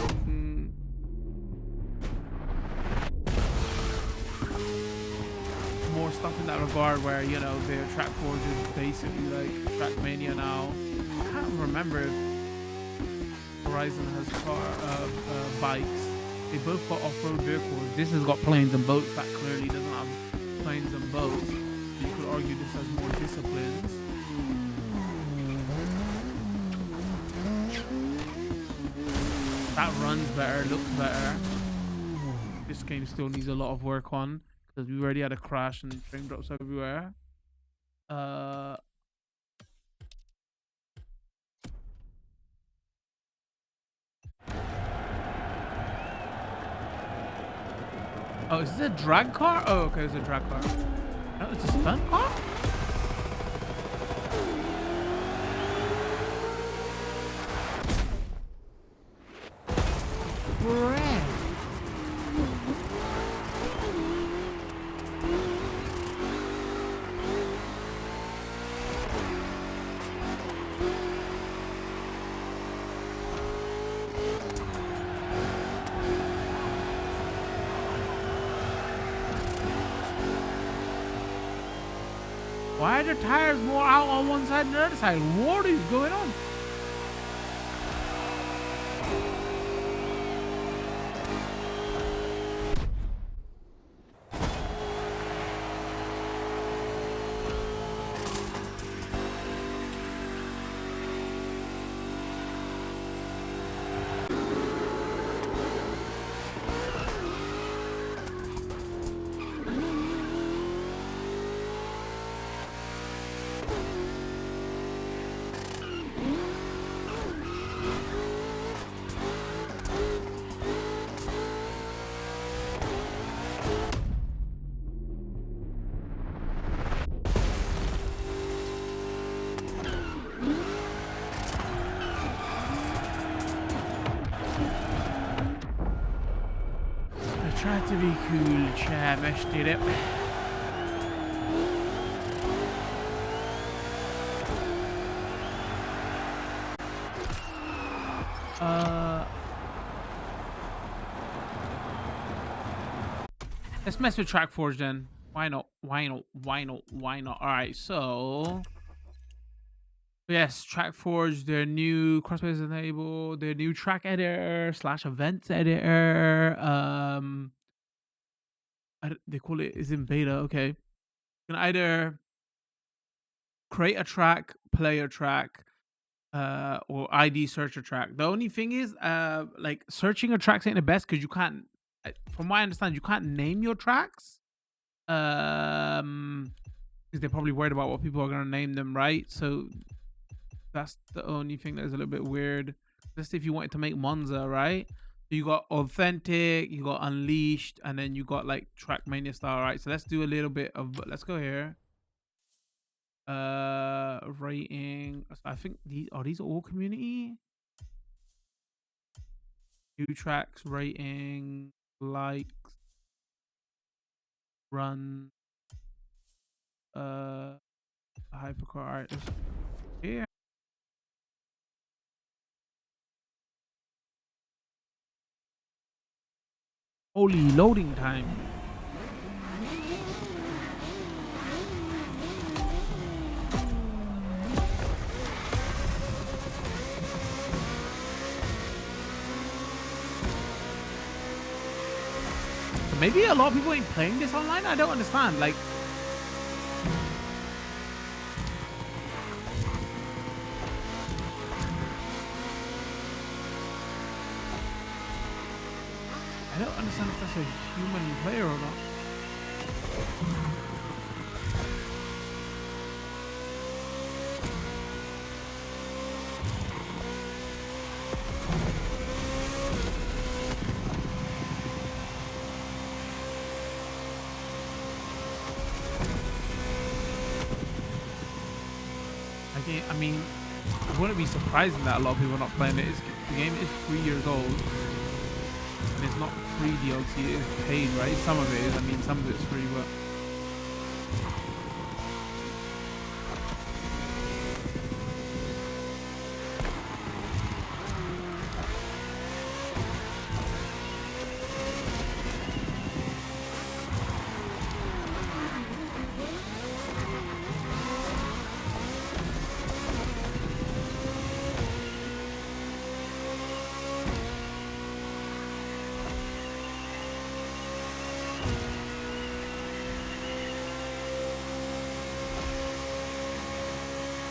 A: more stuff in that regard where, you know, their TrackForge is basically like Trackmania now. I can't remember if Horizon has bikes. They both got off-road vehicles. This has got planes and boats. That clearly doesn't have planes and boats. You could argue this has more disciplines. That runs better, looks better. This game still needs a lot of work on because we already had a crash and frame drops everywhere. Oh, is this a drag car? Oh, okay, it's a drag car. No, it's a stunt car? Brad. Why are the tires more out on one side than the other side? What is going on? Try to be cool, Travis did it. Let's mess with TrackForge then. Why not? Why not? Why not? Why not? All right, so yes, TrackForge, their new crossplay is enabled, their new track editor / events editor. They call it is in beta. Okay, you can either create a track, play a track, or ID search a track. The only thing is, like searching a track ain't the best because you can't. From what I understand, you can't name your tracks. Because they're probably worried about what people are gonna name them, right? So that's the only thing that is a little bit weird. Just if you wanted to make Monza, right? So you got authentic, you got unleashed, and then you got like Trackmania style, right? So let's do a little bit of. Let's go here. Rating. So I think these all community. New tracks, rating, likes, run. Hypercar artist here. Holy loading time. Maybe a lot of people ain't playing this online. I don't understand. Like, I don't understand if that's a human player or not. I mean, I wouldn't be surprising that a lot of people are not playing it. The game is 3 years old. And it's not free DLC, it is paid, right? Some of it is, I mean, some of it's free, but...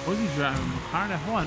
A: What is he driving? McLaren F1?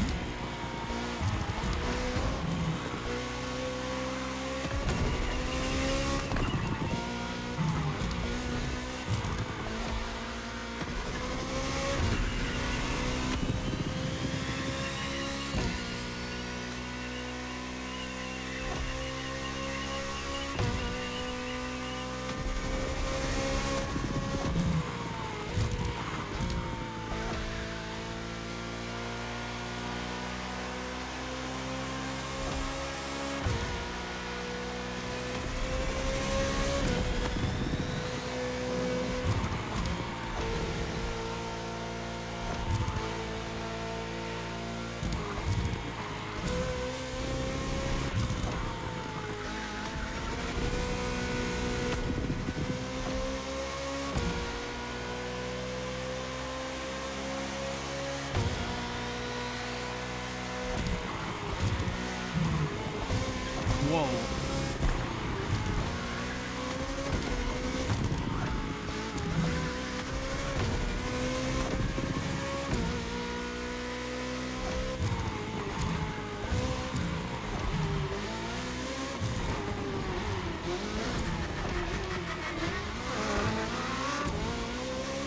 A: Whoa.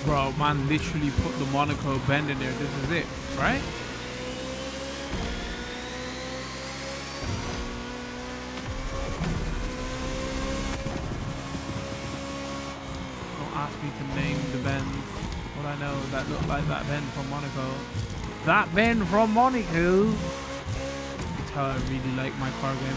A: Bro, man literally put the Monaco bend in there. This is it, right? Me to name the bend. All I know is that looked like that bend from Monaco. That bend from Monaco. That's how I really like my car game.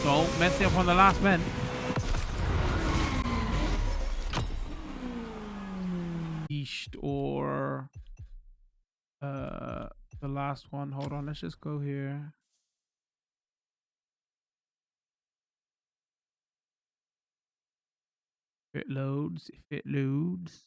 A: Don't mess it up on the last bend. East or the last one. Hold on, let's just go here. If it loads, if it loads.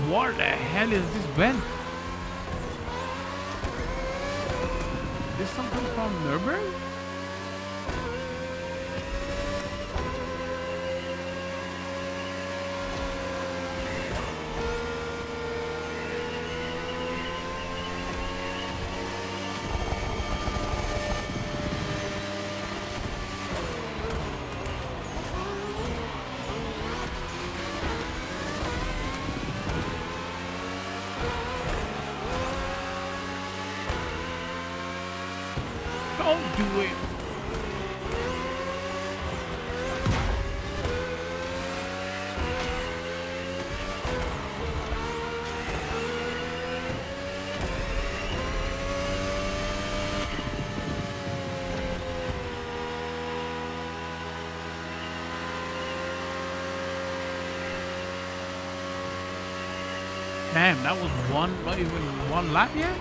A: What the hell is this bend? Is this something from Nürburgring? Don't do it. Damn, that was not even one lap yet?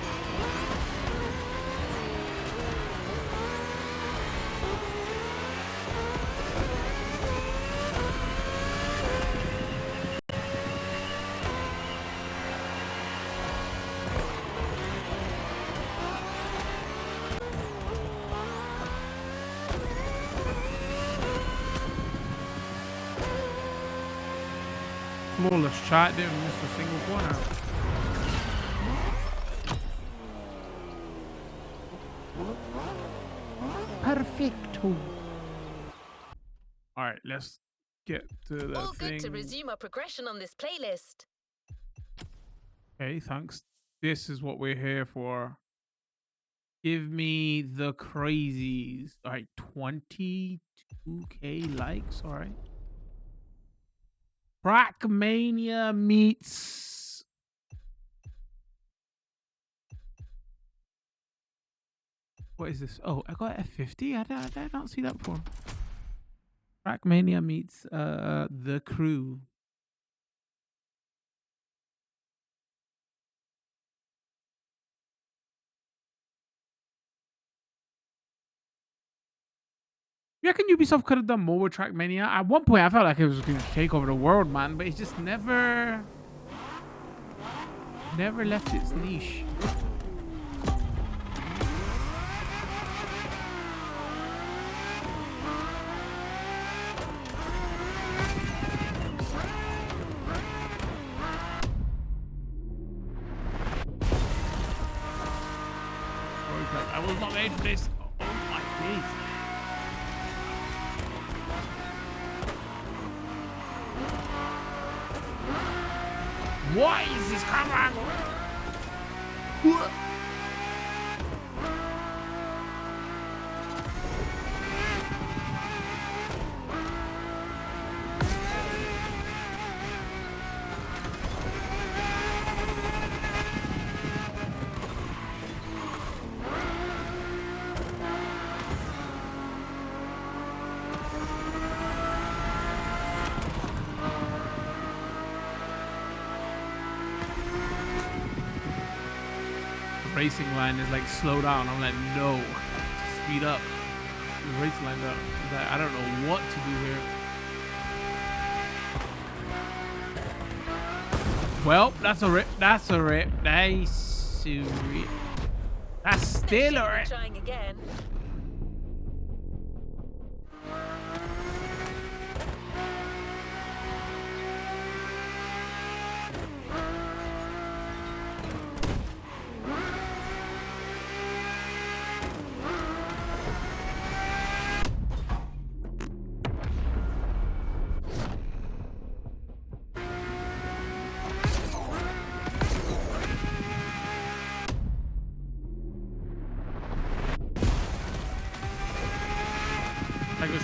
A: Flawless shot, didn't miss a single corner. Perfecto. All right, let's get to the
C: All
A: thing.
C: good to resume our progression on this playlist.
A: Okay, thanks. This is what we're here for. Give me the crazies. All right, 22K likes. All right. Trackmania meets. What is this? Oh, I got F50. I did not see that before. Trackmania meets the Crew. You reckon Ubisoft could have done more with Trackmania? At one point, I felt like it was going to take over the world, man, but it's just never left its niche. I was not made for this. Oh my days. Why is this camera? racing line is like slow down. I'm like, no, speed up. The race line up. Like, I don't know what to do here. Well, that's a rip. That's a rip. That's a rip. That's still a rip.
C: Trying again.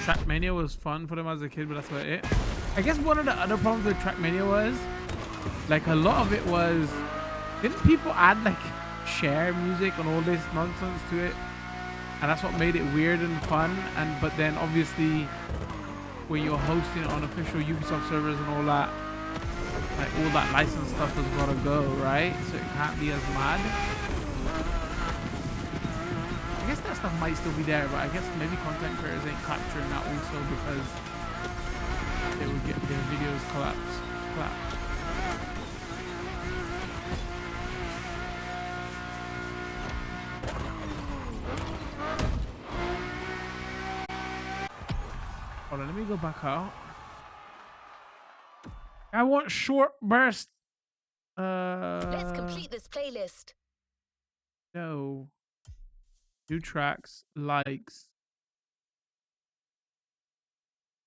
A: Trackmania was fun for them as a kid, but that's about it. I guess one of the other problems with Trackmania was, like, a lot of it was, didn't people add like share music and all this nonsense to it, and that's what made it weird and fun. And but then obviously when you're hosting it on official Ubisoft servers and all that, like all that license stuff has got to go, right? So it can't be as mad. I guess that stuff might still be there, but I guess maybe content creators ain't capturing that also because they would get their videos collapsed. Hold on, let me go back out. I want short burst.
C: Let's complete this playlist.
A: No. New tracks, likes.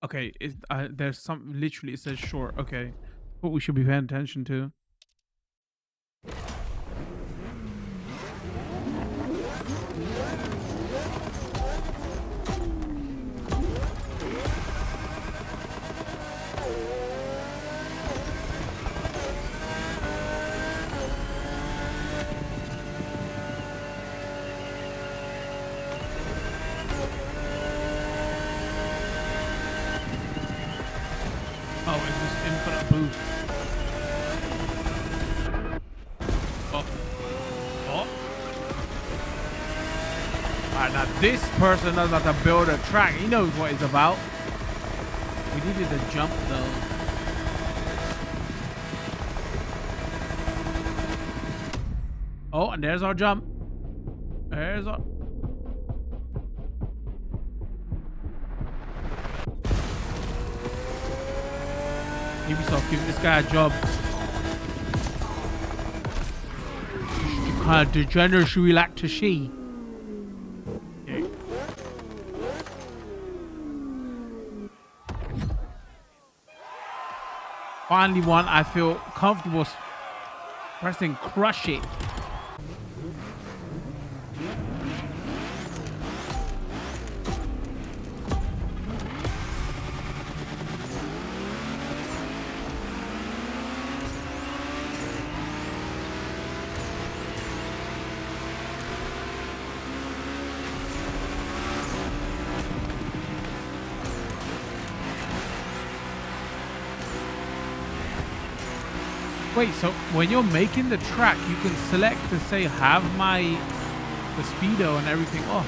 A: Okay, there's some literally it says short. Okay, what we should be paying attention to. Oh, it's just infinite boost. Oh. Oh. Alright, now this person knows how to build a track. He knows what it's about. We needed a jump though. Oh, and there's our jump. There's our... Ubisoft, give this guy a job. You kind of degenerate you like to see. Okay. Finally one I feel comfortable pressing crush it. Wait, so when you're making the track, you can select to say have the speedo and everything off.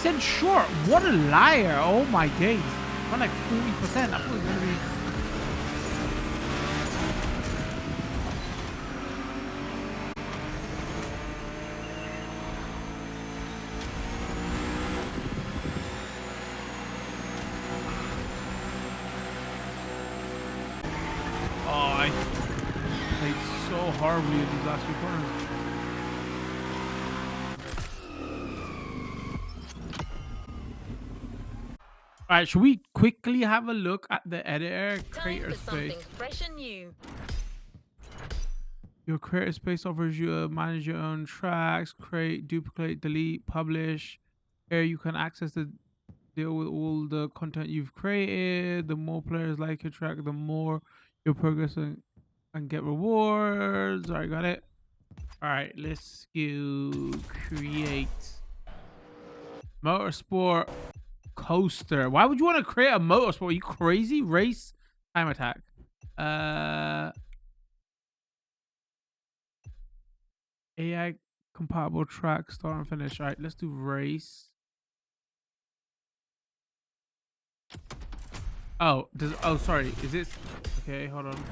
A: Said short. What a liar. Oh my days. I'm like 40%. I thought it was going to be... Oh, I played so horribly in these last few corners. All right, should we quickly have a look at the editor creator space?
C: Fresh and new.
A: Your creative space offers you to manage your own tracks, create, duplicate, delete, publish. Here you can access the deal with all the content you've created. The more players like your track, the more you'll progress and get rewards. All right, got it. All right, let's go create motorsport coaster. Why would you want to create a motorsport? Are you crazy? Race time attack. AI compatible track start and finish. All right, let's do race. Oh, sorry. Is this okay? Hold on.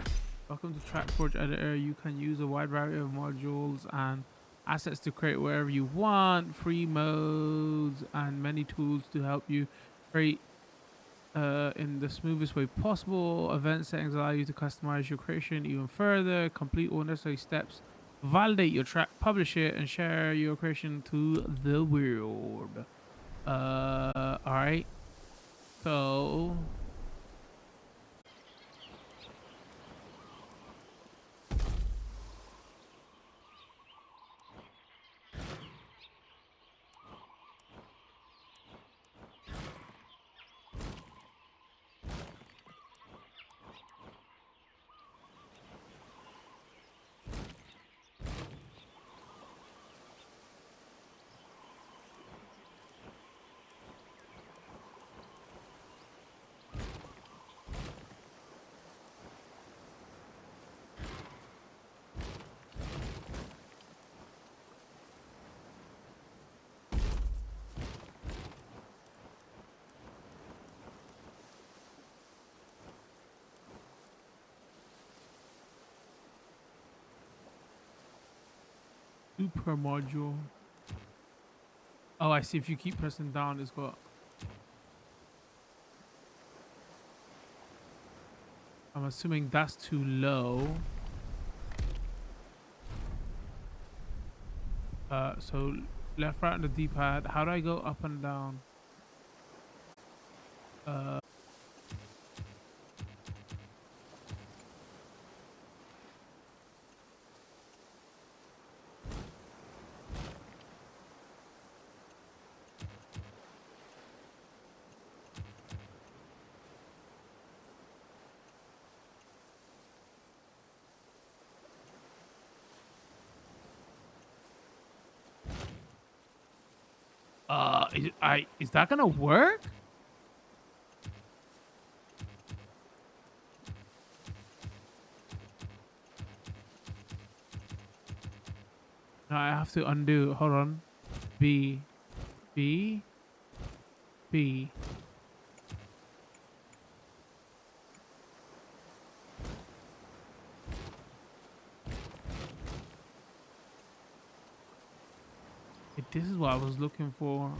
A: Welcome to TrackForge Editor. You can use a wide variety of modules and assets to create wherever you want. Free modes and many tools to help you create in the smoothest way possible. Event settings allow you to customize your creation even further. Complete all necessary steps. Validate your track, publish it, and share your creation to the world. All right. So super module. Oh, I see. If you keep pressing down, it's got. I'm assuming that's too low. So left, right on the D-pad. How do I go up and down? Is that gonna work? No, I have to undo. Hold on. B, B, B. This is what I was looking for.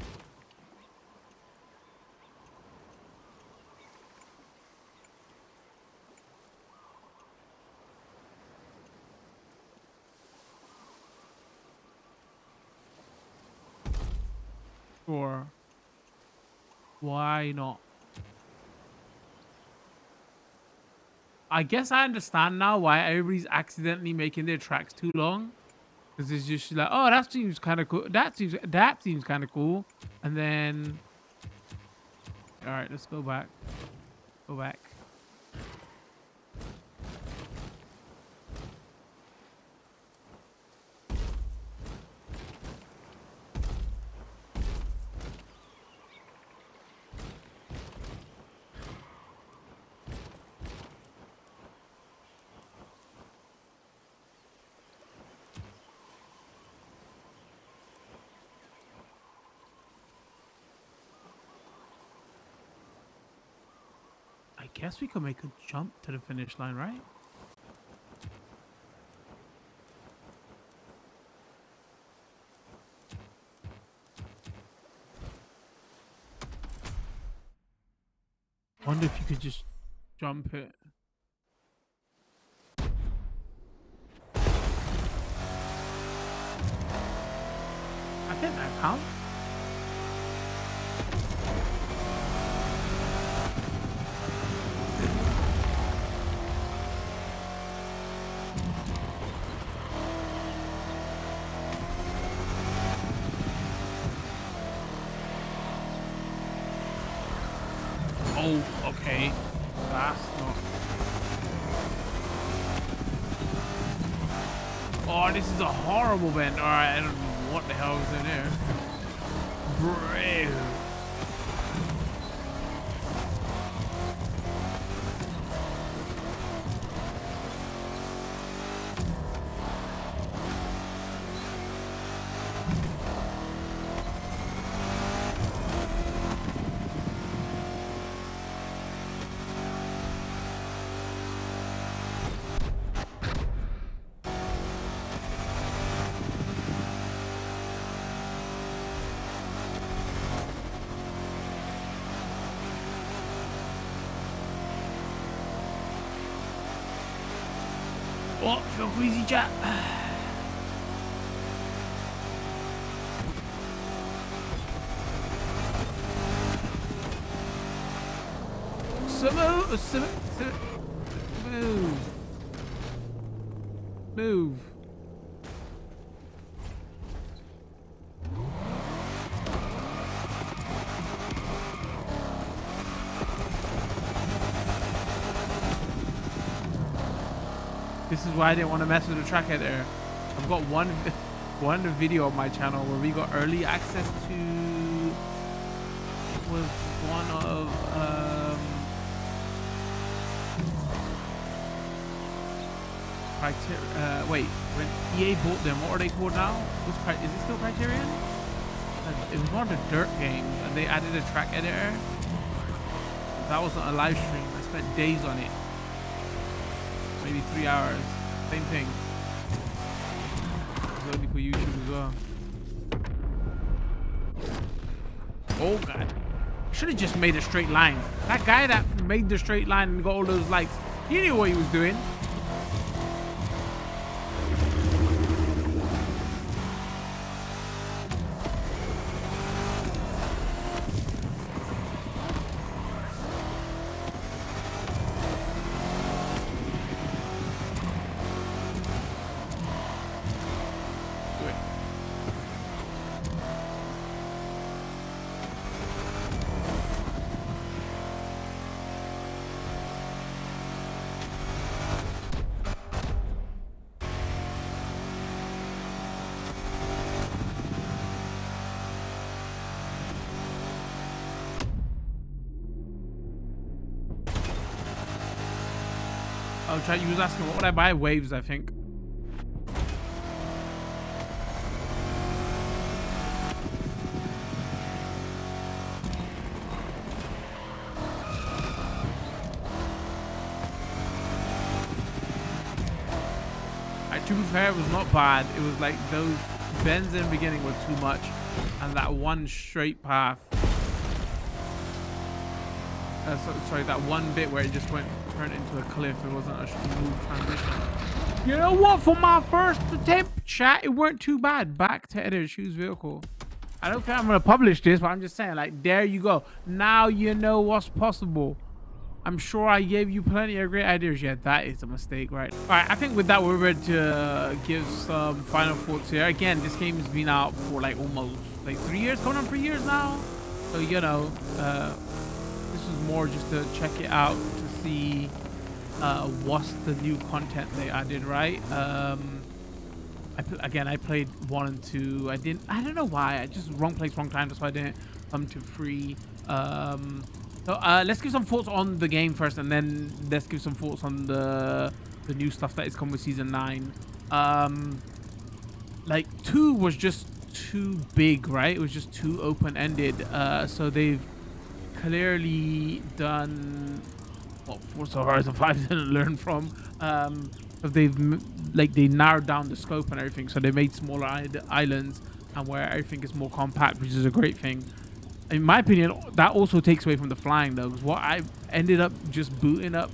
A: Sure. Why not? I guess I understand now why everybody's accidentally making their tracks too long. Because it's just like, oh, that seems kind of cool. That seems kind of cool. And then, all right, let's go back. Go back. I guess we could make a jump to the finish line, right? Wonder if you could just jump it. I think that counts. Oh, okay. That's not. Oh, this is a horrible bend. All right, I don't know what the hell is in there. Brave. Oh, feel queasy, chat. Move. Move. This is why I didn't want to mess with the track editor. I've got one video on my channel where we got early access to was one of wait, when EA bought them, what are they called now? Is it still Criterion? It was one of the dirt games and they added a track editor. That wasn't a live stream. I spent days on it. Maybe 3 hours. Same thing. It's only for YouTube as well. Oh god. Should have just made a straight line. That guy that made the straight line and got all those likes, he knew what he was doing. You was asking what would I buy? Waves, I think. To be fair, it was not bad. It was like those bends in the beginning were too much, and that one straight path. Sorry, that one bit where it just turned into a cliff. It wasn't a smooth transition. You know what? For my first attempt, chat, it weren't too bad. Back to editor, choose vehicle. I don't think I'm gonna publish this, but I'm just saying, like, there you go. Now you know what's possible. I'm sure I gave you plenty of great ideas. Yeah, that is a mistake, right? All right, I think with that, we're ready to give some final thoughts here. Again, this game has been out for like almost like 3 years, coming on 3 years now. So, you know, this is more just to check it out to see what's the new content they added, right? Again, I played 1 and 2. I don't know why. I just wrong place, wrong time. That's why I didn't come to 3. So let's give some thoughts on the game first, and then let's give some thoughts on the new stuff that is coming with season 9. Like 2 was just too big, right? It was just too open-ended. So they've clearly done what Forza Horizon 5 didn't learn from. They narrowed down the scope and everything, so they made smaller islands and where everything is more compact, which is a great thing. In my opinion, that also takes away from the flying though, because what I ended up just booting up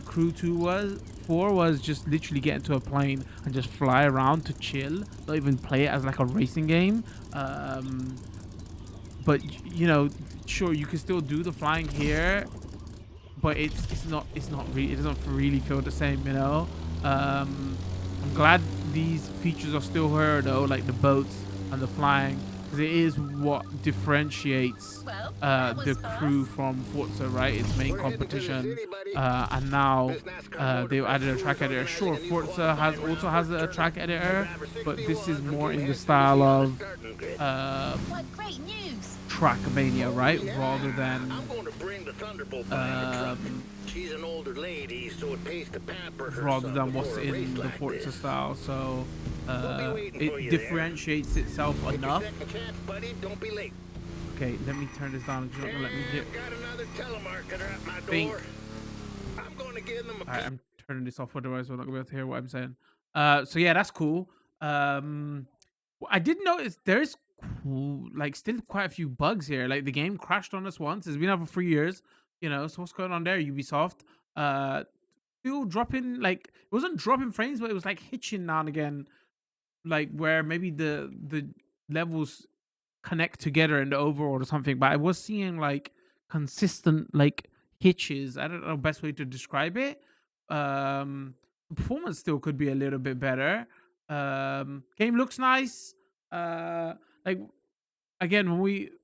A: Crew 4 was just literally get into a plane and just fly around to chill, not even play it as like a racing game. But you know, sure, you can still do the flying here, but it doesn't really feel the same, you know. I'm glad these features are still here though, like the boats and the flying. because it is what differentiates
C: Well, that
A: the
C: was
A: Crew
C: fast.
A: from Forza, right? Its main
F: We're heading to the
A: competition.
F: city, buddy.
A: And now
F: This NASCAR
A: they've
F: Motorfest
A: added a
F: crew
A: track
F: is
A: editor.
F: organizing
A: Sure,
F: a new
A: Forza has
F: qualifying
A: also
F: round
A: has
F: for
A: a track
F: tournament.
A: editor,
F: Driver
A: but this is
F: 61 from
A: more
F: Team
A: in the
F: SBC
A: style
F: on the
A: of
F: starting grid.
C: What great news!
A: Trackmania, right?
F: Yeah,
A: Rather than
F: I'm going to bring the Thunderbolt behind the truck. She's an older lady, so it pays to pamper her
A: rather
F: son
A: than what's
F: before a race
A: in the
F: like
A: Forza
F: this.
A: style. So
F: We'll be waiting for
A: it
F: you
A: differentiates itself
F: Take
A: enough.
F: your second chance, buddy. Don't be late.
A: Okay, let me turn this down. You're not gonna let me get.
F: I've got another telemarketer at my
A: Think.
F: door. I'm going to give them a
A: Alright, I'm turning this off, otherwise we're not gonna be able to hear what I'm saying. So yeah, that's cool. I did notice there's like still quite a few bugs here. Like the game crashed on us once. It's been out for 3 years. You know, so what's going on there, Ubisoft? Still dropping, like it wasn't dropping frames, but it was like hitching now and again, like where maybe the levels connect together in the overworld or something. But I was seeing like consistent like hitches. I don't know best way to describe it. Performance still could be a little bit better. Game looks nice. Like again,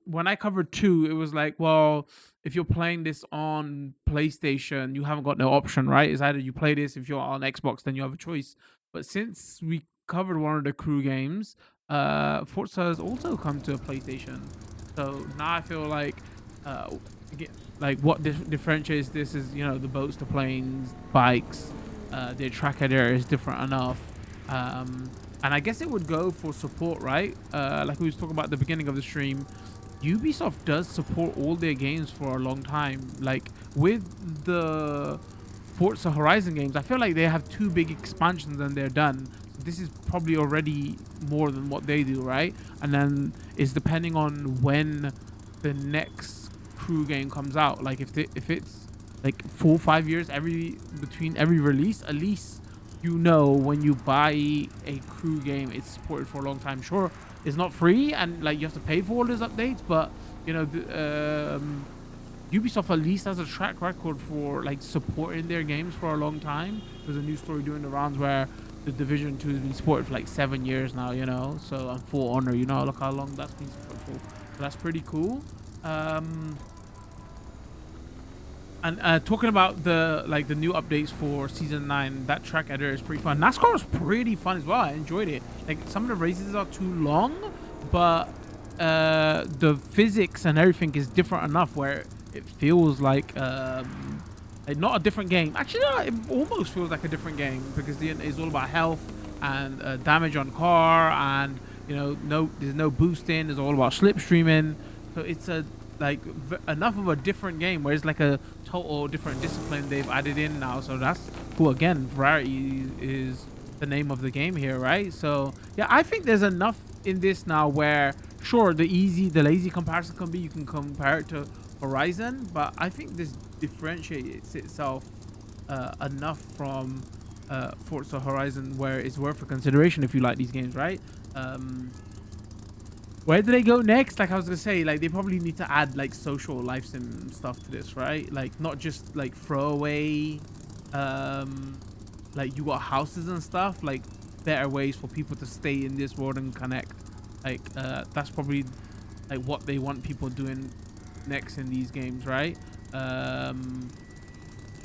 A: when I covered 2, it was like, well, if you're playing this on PlayStation, you haven't got no option, right? It's either you play this, if you're on Xbox, then you have a choice. But since we covered one of the Crew games, Forza has also come to a PlayStation. So now I feel like again, like what differentiates this is, you know, the boats, the planes, bikes, their track editor is different enough. And I guess it would go for support, right? Like we was talking about at the beginning of the stream, Ubisoft does support all their games for a long time. Like with the Forza Horizon games, I feel like they have 2 big expansions and they're done. This is probably already more than what they do, right? And then it's depending on when the next Crew game comes out. Like if it's like 4 or 5 years between every release, at least you know when you buy a Crew game, it's supported for a long time. Sure, it's not free and like you have to pay for all those updates, but you know Ubisoft at least has a track record for like supporting their games for a long time. There's a news story doing the rounds where the Division 2 has been supported for like 7 years now, you know. So and For Honor, you know, look how long that's been supported for. So that's pretty cool. And talking about the new updates for season 9, that track editor is pretty fun. NASCAR was pretty fun as well. I enjoyed it. Like some of the races are too long, but the physics and everything is different enough where it feels like not a different game. Actually, no, it almost feels like a different game because it's all about health and damage on car, and you know, there's no boosting. It's all about slipstreaming. So it's a enough of a different game where it's like a total different discipline they've added in now. So that's cool. Again, variety is the name of the game here, right? So yeah, I think there's enough in this now where sure the lazy comparison can be you can compare it to Horizon, but I think this differentiates itself enough from Forza Horizon where it's worth a consideration if you like these games, right? Where do they go next? Like I was gonna say, like they probably need to add like social life sim stuff to this, right? Like not just like throwaway, like you got houses and stuff. Like better ways for people to stay in this world and connect. Like that's probably like what they want people doing next in these games, right?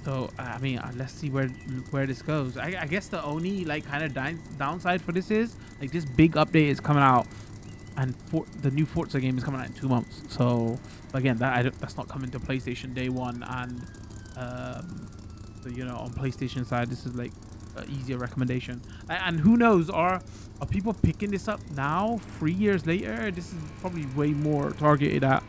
A: So I mean, let's see where this goes. I guess the only like kind of downside for this is like this big update is coming out. And the new Forza game is coming out in 2 months. So again, that's not coming to PlayStation day one. And so, you know, on PlayStation side, this is like an easier recommendation. And who knows, are people picking this up now, 3 years later? This is probably way more targeted at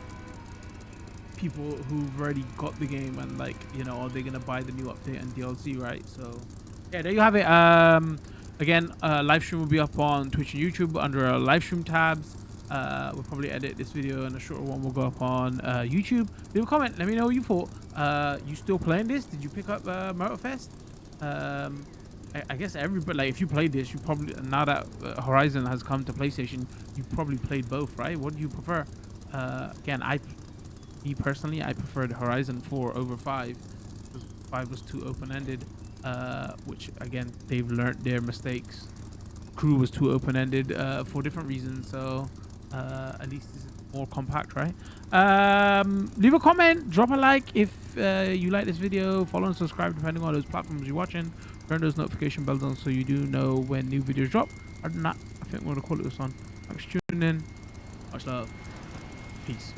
A: people who've already got the game and like, you know, are they gonna buy the new update and DLC, right? So yeah, there you have it. Again, live stream will be up on Twitch and YouTube under our live stream tabs. We'll probably edit this video and a shorter one will go up on YouTube. Leave a comment. Let me know what you thought. You still playing this? Did you pick up Motorfest? I guess everybody, like if you played this, you probably, now that Horizon has come to PlayStation, you probably played both, right? What do you prefer? Again, me personally, I preferred Horizon 4 over 5. 5 was too open-ended. Which again, they've learned their mistakes. Crew was too open-ended for different reasons. So At least this is more compact, right? Leave a comment, drop a like if you like this video, follow and subscribe depending on those platforms you're watching. Turn those notification bells on so you do know when new videos drop. Other than that, I think we're gonna call it this one. Thanks for tuning in. Much love. Peace.